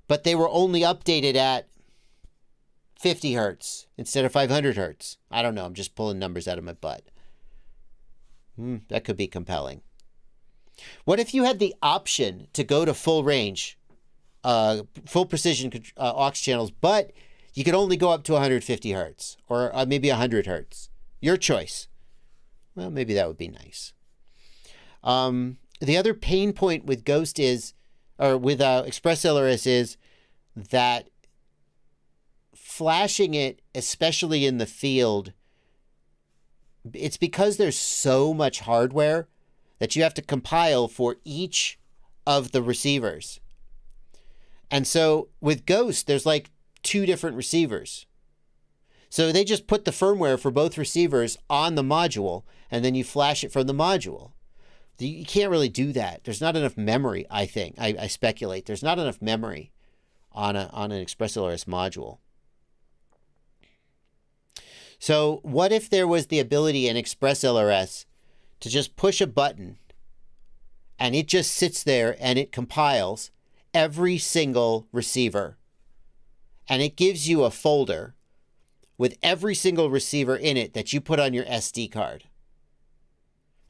but they were only updated at 50 hertz instead of 500 hertz? I don't know. I'm just pulling numbers out of my butt. That could be compelling. What if you had the option to go to full range, full precision aux channels, but you could only go up to 150 hertz or maybe 100 hertz? Your choice. Well, maybe that would be nice. The other pain point with Ghost is, or with Express LRS is that flashing it, especially in the field, it's because there's so much hardware that you have to compile for each of the receivers. And so with Ghost, there's like 2 different receivers. So they just put the firmware for both receivers on the module, and then you flash it from the module. You can't really do that. There's not enough memory, I think. I speculate. There's not enough memory on an Express LRS module. So what if there was the ability in Express LRS to just push a button and it just sits there and it compiles every single receiver, and it gives you a folder with every single receiver in it that you put on your SD card.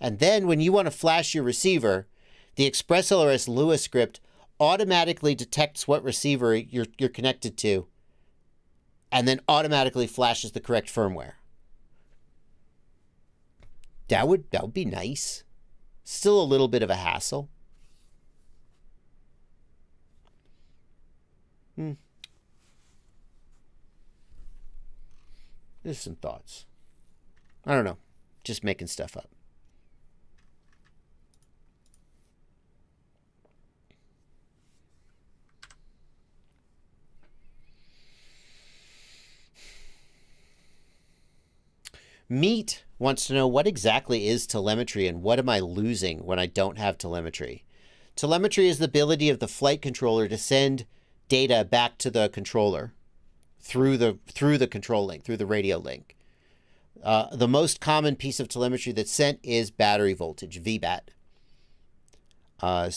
And then when you want to flash your receiver, the Express LRS Lua script automatically detects what receiver you're connected to, and then automatically flashes the correct firmware. That would be nice. Still a little bit of a hassle. There's some thoughts. I don't know. Just making stuff up. Meat wants to know, what exactly is telemetry and what am I losing when I don't have telemetry? Telemetry is the ability of the flight controller to send data back to the controller through the control link, through the radio link. The most common piece of telemetry that's sent is battery voltage, VBAT. And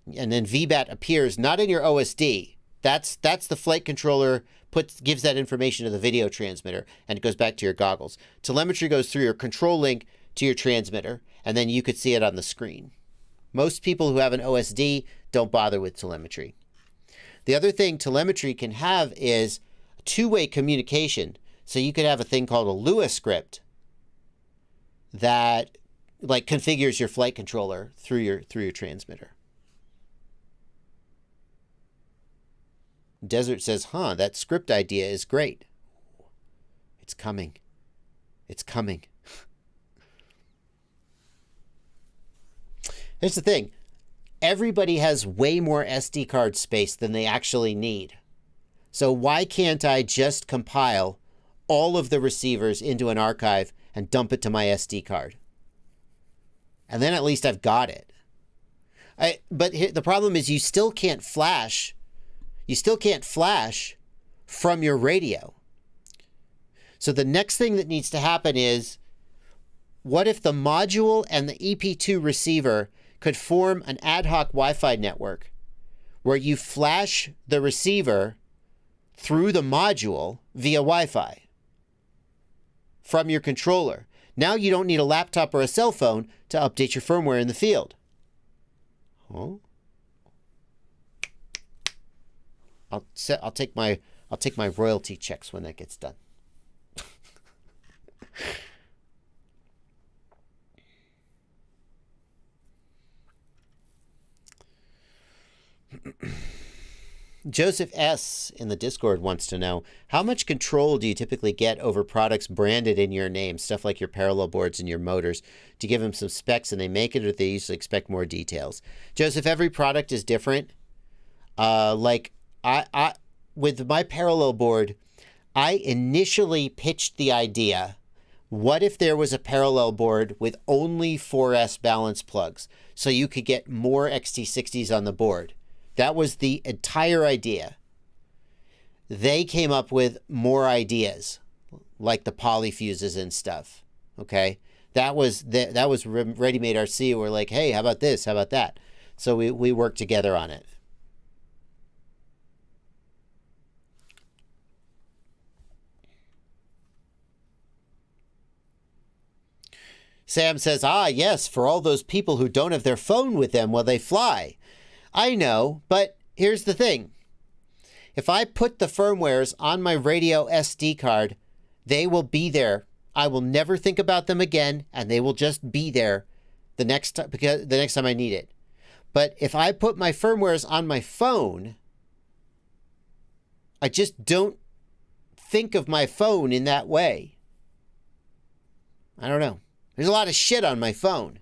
then VBAT appears not in your OSD. That's the flight controller gives that information to the video transmitter, and it goes back to your goggles. Telemetry goes through your control link to your transmitter, and then you could see it on the screen. Most people who have an OSD don't bother with telemetry. The other thing telemetry can have is two-way communication. So you could have a thing called a Lua script that like configures your flight controller through your transmitter. Desert says, that script idea is great. It's coming. It's coming. Here's the thing. Everybody has way more SD card space than they actually need. So why can't I just compile all of the receivers into an archive and dump it to my SD card? And then at least I've got it. But the problem is you still can't flash. You still can't flash from your radio. So the next thing that needs to happen is, what if the module and the EP2 receiver could form an ad hoc Wi-Fi network where you flash the receiver through the module via Wi-Fi from your controller? Now you don't need a laptop or a cell phone to update your firmware in the field. Oh. I'll take my royalty checks when that gets done. Joseph S. in the Discord wants to know, how much control do you typically get over products branded in your name, stuff like your parallel boards and your motors? Do you give them some specs and they make it, or do they usually expect more details? Joseph, every product is different. Like I with my parallel board, I initially pitched the idea, what if there was a parallel board with only 4S balance plugs so you could get more XT60s on the board? That was the entire idea. They came up with more ideas, like the polyfuses and stuff. Okay, that was Ready-Made RC. We're like, hey, how about this? How about that? So we worked together on it. Sam says, yes, for all those people who don't have their phone with them while they fly. I know, but here's the thing. If I put the firmwares on my radio SD card, they will be there. I will never think about them again, and they will just be there the next time I need it. But if I put my firmwares on my phone, I just don't think of my phone in that way. I don't know. There's a lot of shit on my phone.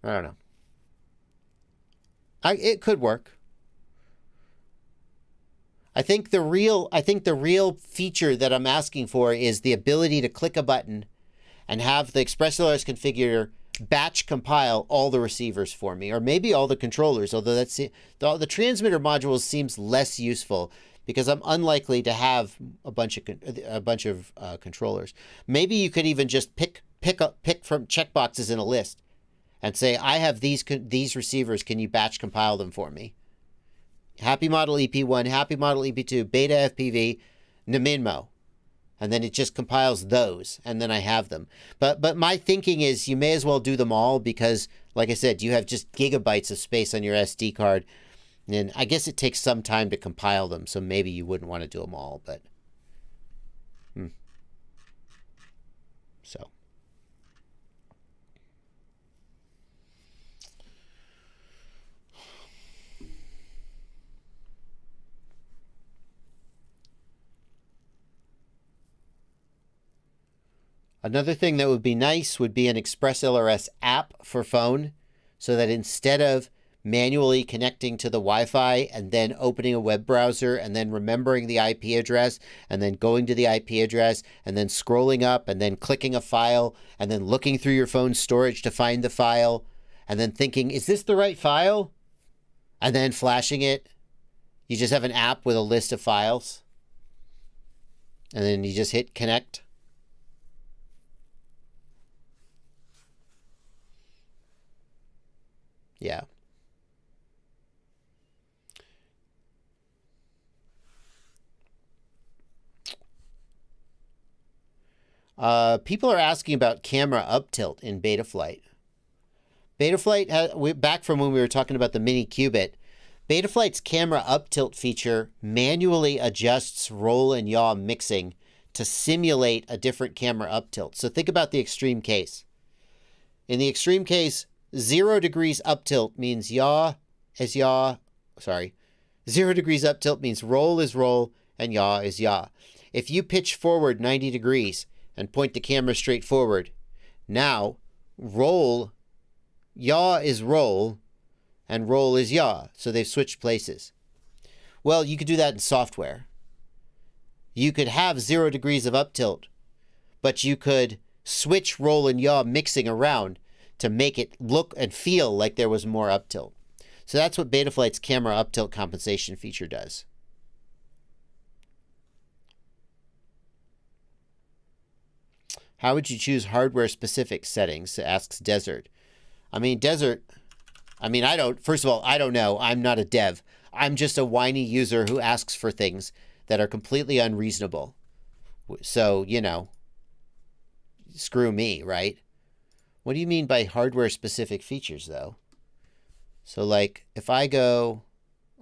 I don't know. It could work. I think the real feature that I'm asking for is the ability to click a button and have the ExpressLRS configurator batch compile all the receivers for me, or maybe all the controllers. Although the transmitter modules seems less useful because I'm unlikely to have a bunch of controllers. Maybe you could even just pick from checkboxes in a list and say, I have these receivers, can you batch compile them for me? Happy Model EP1, Happy Model EP2, Beta FPV, Naminmo. And then it just compiles those, and then I have them. But my thinking is you may as well do them all because, like I said, you have just gigabytes of space on your SD card. And I guess it takes some time to compile them, so maybe you wouldn't want to do them all, but... So... Another thing that would be nice would be an ExpressLRS app for phone, so that instead of manually connecting to the Wi-Fi and then opening a web browser and then remembering the IP address and then going to the IP address and then scrolling up and then clicking a file and then looking through your phone's storage to find the file and then thinking, is this the right file? And then flashing it. You just have an app with a list of files. And then you just hit connect. Yeah. People are asking about camera up tilt in Betaflight. Betaflight, back from when we were talking about the mini qubit, Betaflight's camera up tilt feature manually adjusts roll and yaw mixing to simulate a different camera up tilt. So think about the extreme case. In the extreme case, 0 degrees up tilt means yaw is yaw. Sorry. 0 degrees up tilt means roll is roll and yaw is yaw. If you pitch forward 90 degrees and point the camera straight forward, now yaw is roll and roll is yaw. So they've switched places. Well, you could do that in software. You could have 0 degrees of up tilt, but you could switch roll and yaw mixing around to make it look and feel like there was more up tilt. So that's what Betaflight's camera up tilt compensation feature does. How would you choose hardware-specific settings, asks Desert. I mean, first of all, I don't know. I'm not a dev. I'm just a whiny user who asks for things that are completely unreasonable. So, you know, screw me, right? What do you mean by hardware-specific features, though? So, like, if I go,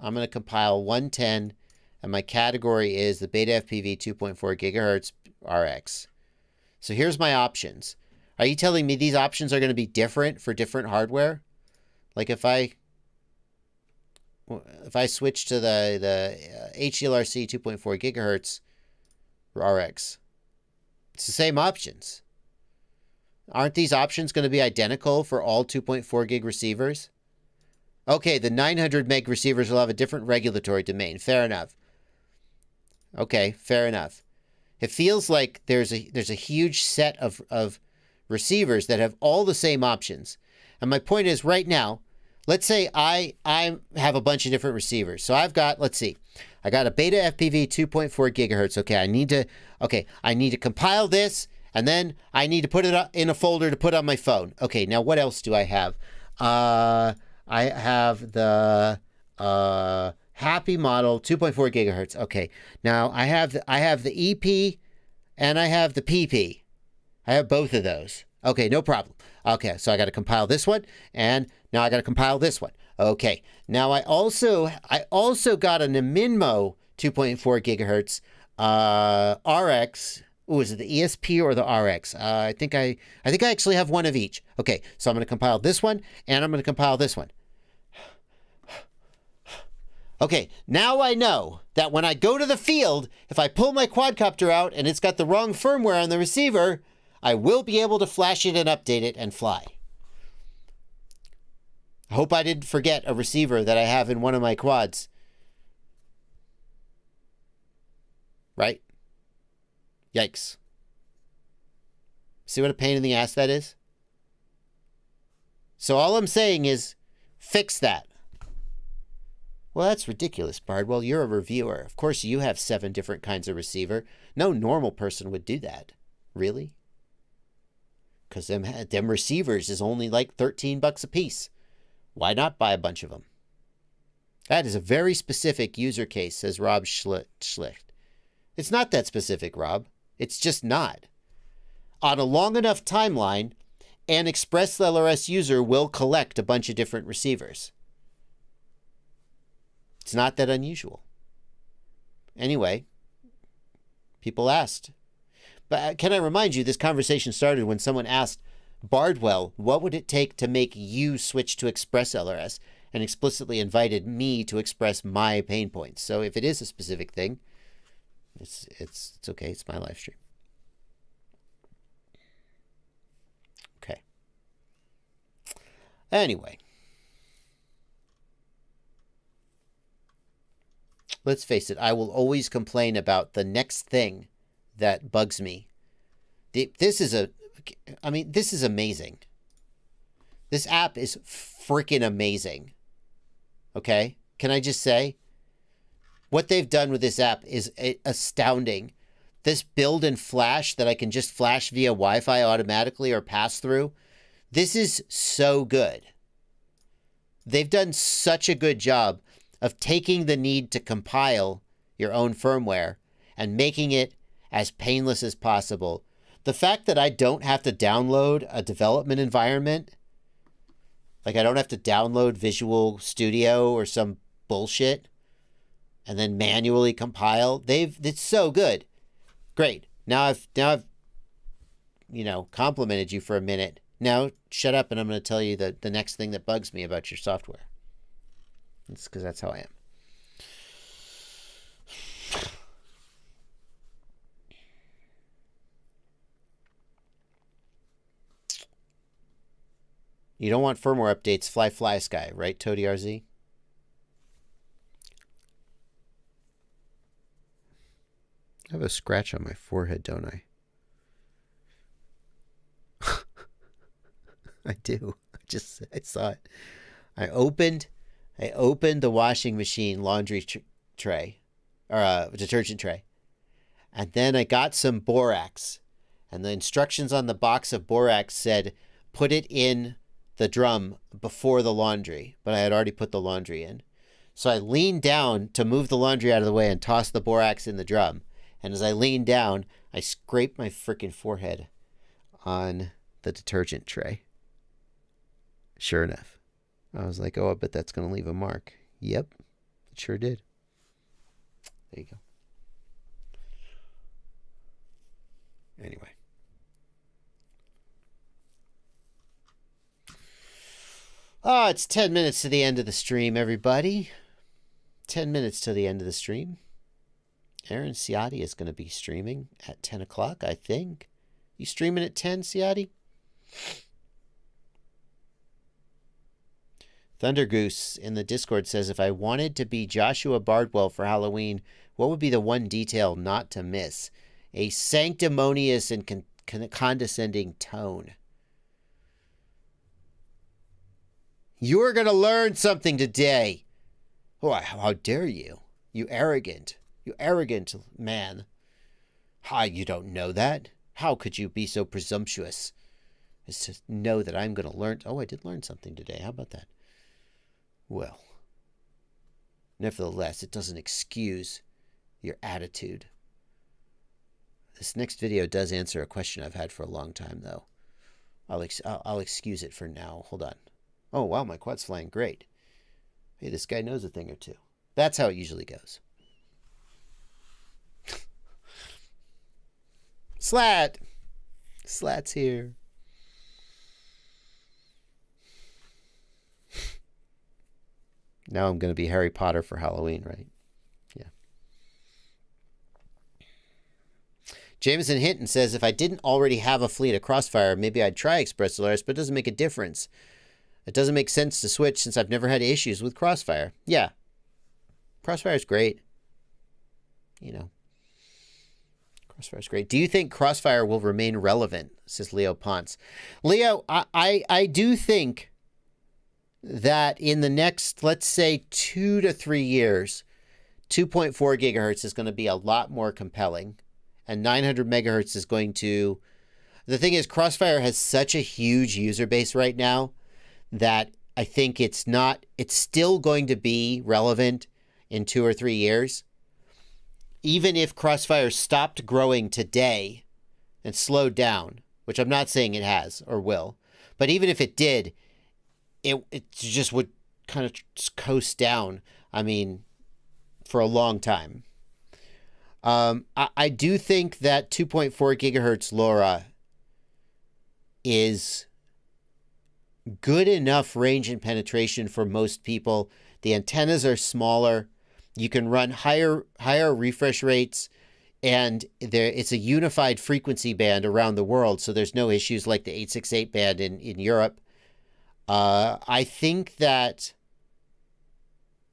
I'm going to compile 110, and my category is the Beta FPV 2.4 gigahertz RX. So here's my options. Are you telling me these options are going to be different for different hardware? Like if I switch to the HDLRC 2.4 gigahertz RX, it's the same options. Aren't these options going to be identical for all 2.4 gig receivers? Okay, the 900 meg receivers will have a different regulatory domain. Fair enough. Okay, fair enough. It feels like there's a huge set of receivers that have all the same options. And my point is right now, let's say I have a bunch of different receivers. So I've got, let's see, I got a Beta FPV 2.4 gigahertz. Okay, I need to compile this, and then I need to put it in a folder to put on my phone. Okay, now what else do I have? I have the Happy model 2.4 gigahertz. Okay, now I have the EP and I have the PP. I have both of those. Okay, no problem. Okay, so I got to compile this one, and now I got to compile this one. Okay, now I also got an Minmo 2.4 gigahertz RX. Oh, is it the ESP or the RX? I think I actually have one of each. Okay, so I'm going to compile this one, and I'm going to compile this one. Okay, now I know that when I go to the field, if I pull my quadcopter out and it's got the wrong firmware on the receiver, I will be able to flash it and update it and fly. I hope I didn't forget a receiver that I have in one of my quads. Right? Yikes. See what a pain in the ass that is? So all I'm saying is, fix that. Well, that's ridiculous, Bardwell. You're a reviewer. Of course you have 7 different kinds of receiver. No normal person would do that. Really? Because them receivers is only like $13 a piece. Why not buy a bunch of them? That is a very specific user case, says Rob Schlicht. It's not that specific, Rob. It's just not. On a long enough timeline, an ExpressLRS user will collect a bunch of different receivers. It's not that unusual. Anyway, people asked. But can I remind you, this conversation started when someone asked Bardwell, what would it take to make you switch to ExpressLRS, and explicitly invited me to express my pain points. So if it is a specific thing, it's okay. It's my live stream. Okay. Anyway. Let's face it, I will always complain about the next thing that bugs me. This is amazing. This app is freaking amazing. Okay? Can I just say? What they've done with this app is astounding. This build and flash that I can just flash via Wi-Fi automatically or pass through, this is so good. They've done such a good job of taking the need to compile your own firmware and making it as painless as possible. The fact that I don't have to download a development environment, like I don't have to download Visual Studio or some bullshit and then manually compile, it's so good. Great. Now I've complimented you for a minute. Now shut up and I'm going to tell you the next thing that bugs me about your software. It's because that's how I am. You don't want firmware updates, fly sky, right, Toady RZ? I have a scratch on my forehead, don't I? I do. I saw it. I opened the washing machine laundry tray, or detergent tray. And then I got some borax. And the instructions on the box of borax said, put it in the drum before the laundry. But I had already put the laundry in. So I leaned down to move the laundry out of the way and toss the borax in the drum. And as I leaned down, I scraped my freaking forehead on the detergent tray. Sure enough. I was like, oh, I bet that's going to leave a mark. Yep, it sure did. There you go. Anyway. Oh, it's 10 minutes to the end of the stream, everybody. 10 minutes to the end of the stream. Aaron Ciati is going to be streaming at 10 o'clock, I think. You streaming at 10, Ciati? Thunder Goose in the Discord says, if I wanted to be Joshua Bardwell for Halloween, what would be the one detail not to miss? A sanctimonious and condescending tone. You're going to learn something today. Oh, how dare you? You arrogant man. How, you don't know that? How could you be so presumptuous as to know that I'm going to learn? Oh, I did learn something today. How about that? Well, nevertheless, it doesn't excuse your attitude. This next video does answer a question I've had for a long time, though. I'll excuse it for now. Hold on. Oh, wow, my quad's flying great. Hey, this guy knows a thing or two. That's how it usually goes. Slat's here. Now I'm going to be Harry Potter for Halloween, right? Yeah. Jameson Hinton says, if I didn't already have a fleet of Crossfire, maybe I'd try Express Solaris, but it doesn't make a difference. It doesn't make sense to switch since I've never had issues with Crossfire. Yeah. Crossfire is great. You know. Crossfire is great. Do you think Crossfire will remain relevant? Says Leo Ponce. Leo, I do think that in the next, let's say, 2 to 3 years, 2.4 gigahertz is going to be a lot more compelling. And 900 megahertz is going to... The thing is, Crossfire has such a huge user base right now that I think it's still going to be relevant in 2 or 3 years. Even if Crossfire stopped growing today and slowed down, which I'm not saying it has or will, but even if it did, it just would kind of coast down, I mean, for a long time. I do think that 2.4 gigahertz LoRa is good enough range and penetration for most people. The antennas are smaller. You can run higher refresh rates, and it's a unified frequency band around the world, so there's no issues like the 868 band in Europe. I think that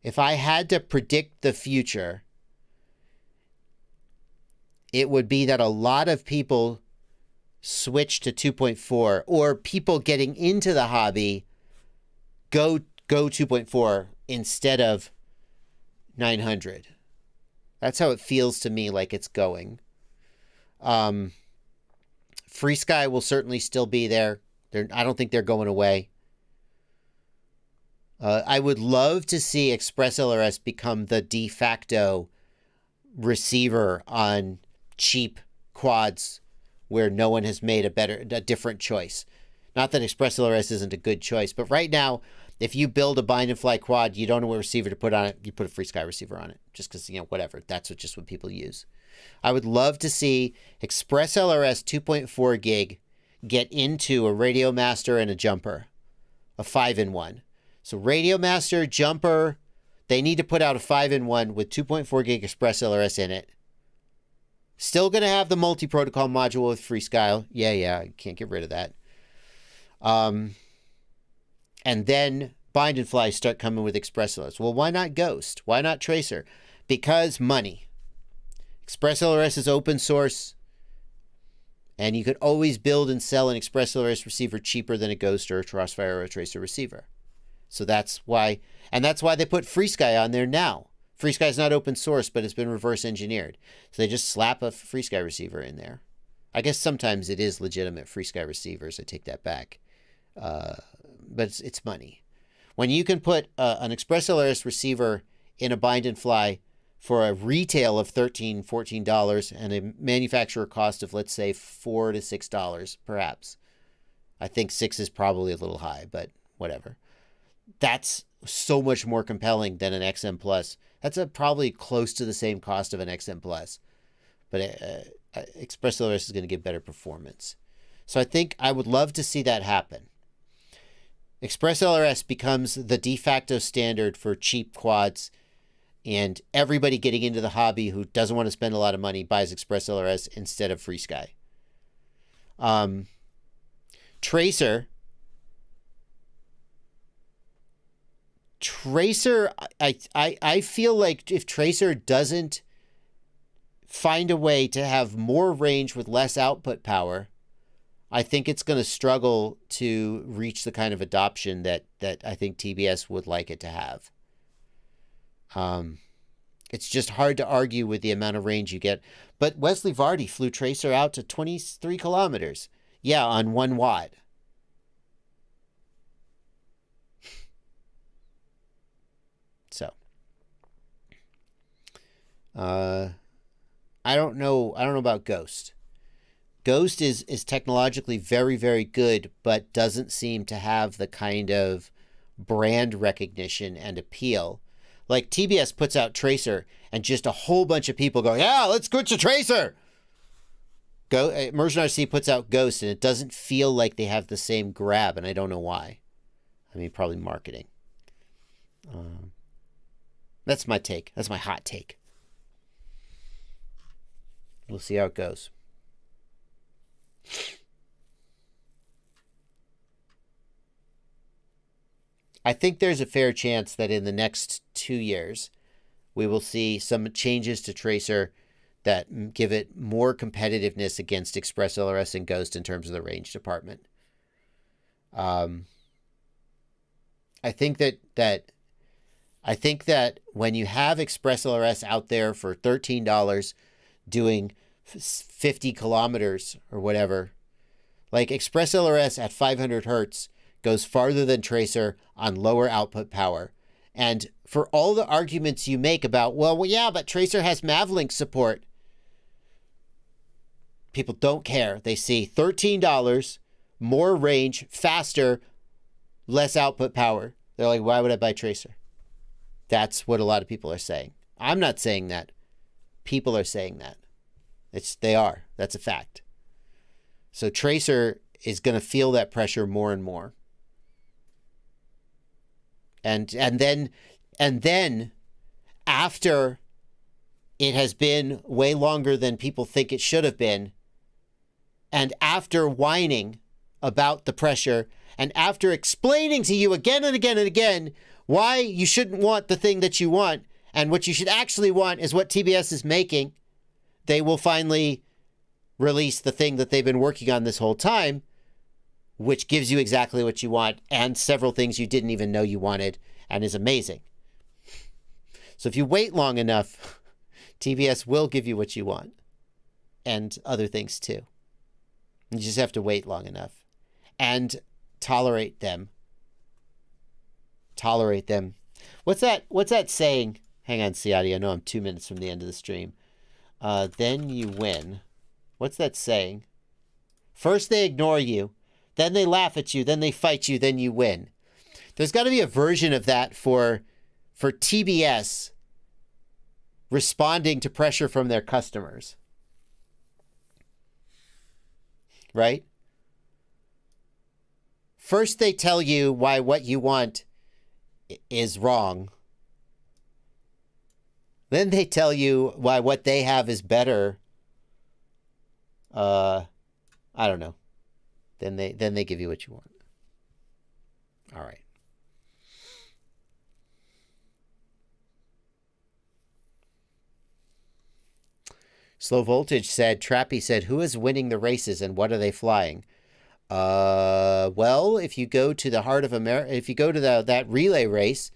if I had to predict the future, it would be that a lot of people switch to 2.4, or people getting into the hobby go 2.4 instead of 900. That's how it feels to me like it's going. Free Sky will certainly still be there. I don't think they're going away. I would love to see Express LRS become the de facto receiver on cheap quads where no one has made a different choice. Not that Express LRS isn't a good choice, but right now, if you build a bind and fly quad, you don't know what receiver to put on it, you put a Free Sky receiver on it, just because, whatever. That's what people use. I would love to see Express LRS 2.4 gig get into a Radio Master and a jumper, a 5-in-1. So Radio Master, jumper, they need to put out a 5-in-1 with 2.4 gig Express LRS in it. Still going to have the multi-protocol module with Free Sky. Yeah, you can't get rid of that. And then bind and fly start coming with Express LRS. Well, why not Ghost? Why not Tracer? Because money. ExpressLRS is open source, and you could always build and sell an ExpressLRS receiver cheaper than a Ghost or a Crossfire or a Tracer receiver. So that's why, and that's why they put FreeSky on there now. FreeSky is not open source, but it's been reverse engineered. So they just slap a FreeSky receiver in there. I guess sometimes it is legitimate FreeSky receivers. I take that back. But it's money. When you can put an ExpressLRS receiver in a bind and fly for a retail of $13, $14 and a manufacturer cost of, let's say, $4 to $6, perhaps. I think 6 is probably a little high, but whatever. That's so much more compelling than an XM Plus. That's probably close to the same cost of an XM Plus. But ExpressLRS is going to give better performance. So I think I would love to see that happen. ExpressLRS becomes the de facto standard for cheap quads, and everybody getting into the hobby who doesn't want to spend a lot of money buys ExpressLRS instead of FreeSky. Tracer, I feel like if Tracer doesn't find a way to have more range with less output power, I think it's going to struggle to reach the kind of adoption that I think TBS would like it to have. It's just hard to argue with the amount of range you get. But Wesley Vardy flew Tracer out to 23 kilometers. Yeah, on 1 watt. So, I don't know about Ghost. Ghost is technologically very, very good, but doesn't seem to have the kind of brand recognition and appeal. Like TBS puts out Tracer, and just a whole bunch of people go, yeah, let's go to Tracer. Immersion RC puts out Ghost, and it doesn't feel like they have the same grab, and I don't know why. I mean, probably marketing. That's my take. That's my hot take. We'll see how it goes. I think there's a fair chance that in the next 2 years, we will see some changes to Tracer that give it more competitiveness against ExpressLRS and Ghost in terms of the range department. I think that when you have ExpressLRS out there for $13 doing 50 kilometers or whatever, like ExpressLRS at 500 hertz goes farther than Tracer on lower output power. And for all the arguments you make about, well, yeah, but Tracer has Mavlink support, people don't care. They see $13, more range, faster, less output power. They're like, why would I buy Tracer? That's what a lot of people are saying. I'm not saying that. People are saying that. They are. That's a fact. So Tracer is going to feel that pressure more and more. And then after it has been way longer than people think it should have been, and after whining about the pressure, and after explaining to you again and again and again why you shouldn't want the thing that you want, and what you should actually want is what TBS is making, they will finally release the thing that they've been working on this whole time, which gives you exactly what you want and several things you didn't even know you wanted, and is amazing. So if you wait long enough, TBS will give you what you want and other things too. You just have to wait long enough and tolerate them. Tolerate them. What's that saying? Hang on, Ciati. I know I'm 2 minutes from the end of the stream. Then you win. What's that saying? First they ignore you, then they laugh at you, then they fight you, then you win. There's got to be a version of that for TBS responding to pressure from their customers. Right? First they tell you why what you want is wrong. Then they tell you why what they have is better. I don't know. Then they give you what you want. All right. Slow Voltage said, Trappy said, who is winning the races and what are they flying? Well, if you go to the Heart of America, if you go to that relay race,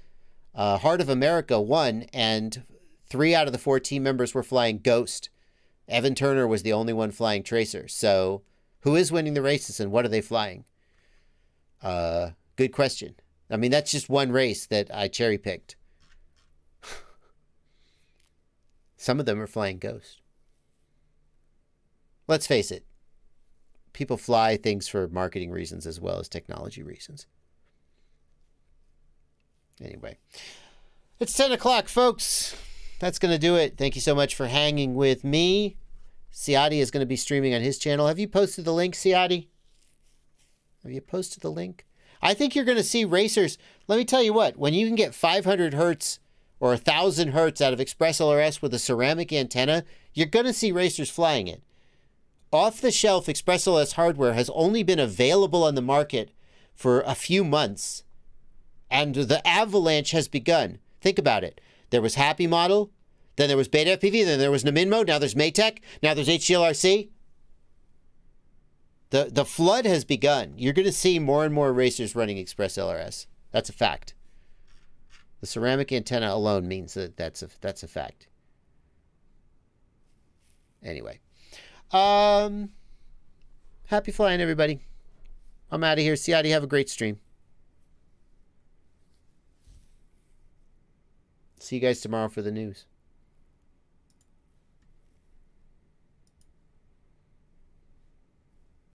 Heart of America won, and 3 out of the 4 team members were flying Ghost. Evan Turner was the only one flying Tracer. So who is winning the races and what are they flying? Good question. I mean, that's just one race that I cherry picked. Some of them are flying Ghost. Let's face it. People fly things for marketing reasons as well as technology reasons. Anyway, it's 10 o'clock, folks. That's going to do it. Thank you so much for hanging with me. Siadi is going to be streaming on his channel. Have you posted the link, Siadi? Have you posted the link? I think you're going to see racers. Let me tell you what, when you can get 500 hertz or 1,000 hertz out of Express LRS with a ceramic antenna, you're going to see racers flying it. Off-the-shelf Express LRS hardware has only been available on the market for a few months, and the avalanche has begun. Think about it. There was Happy Model, then there was Beta FPV, then there was Naminmo, now there's Maytech, now there's HDLRC. The flood has begun. You're going to see more and more racers running Express LRS. That's a fact. The ceramic antenna alone means that that's a fact. Anyway. Happy flying, everybody. I'm out of here. Siadi, have a great stream. See you guys tomorrow for the news.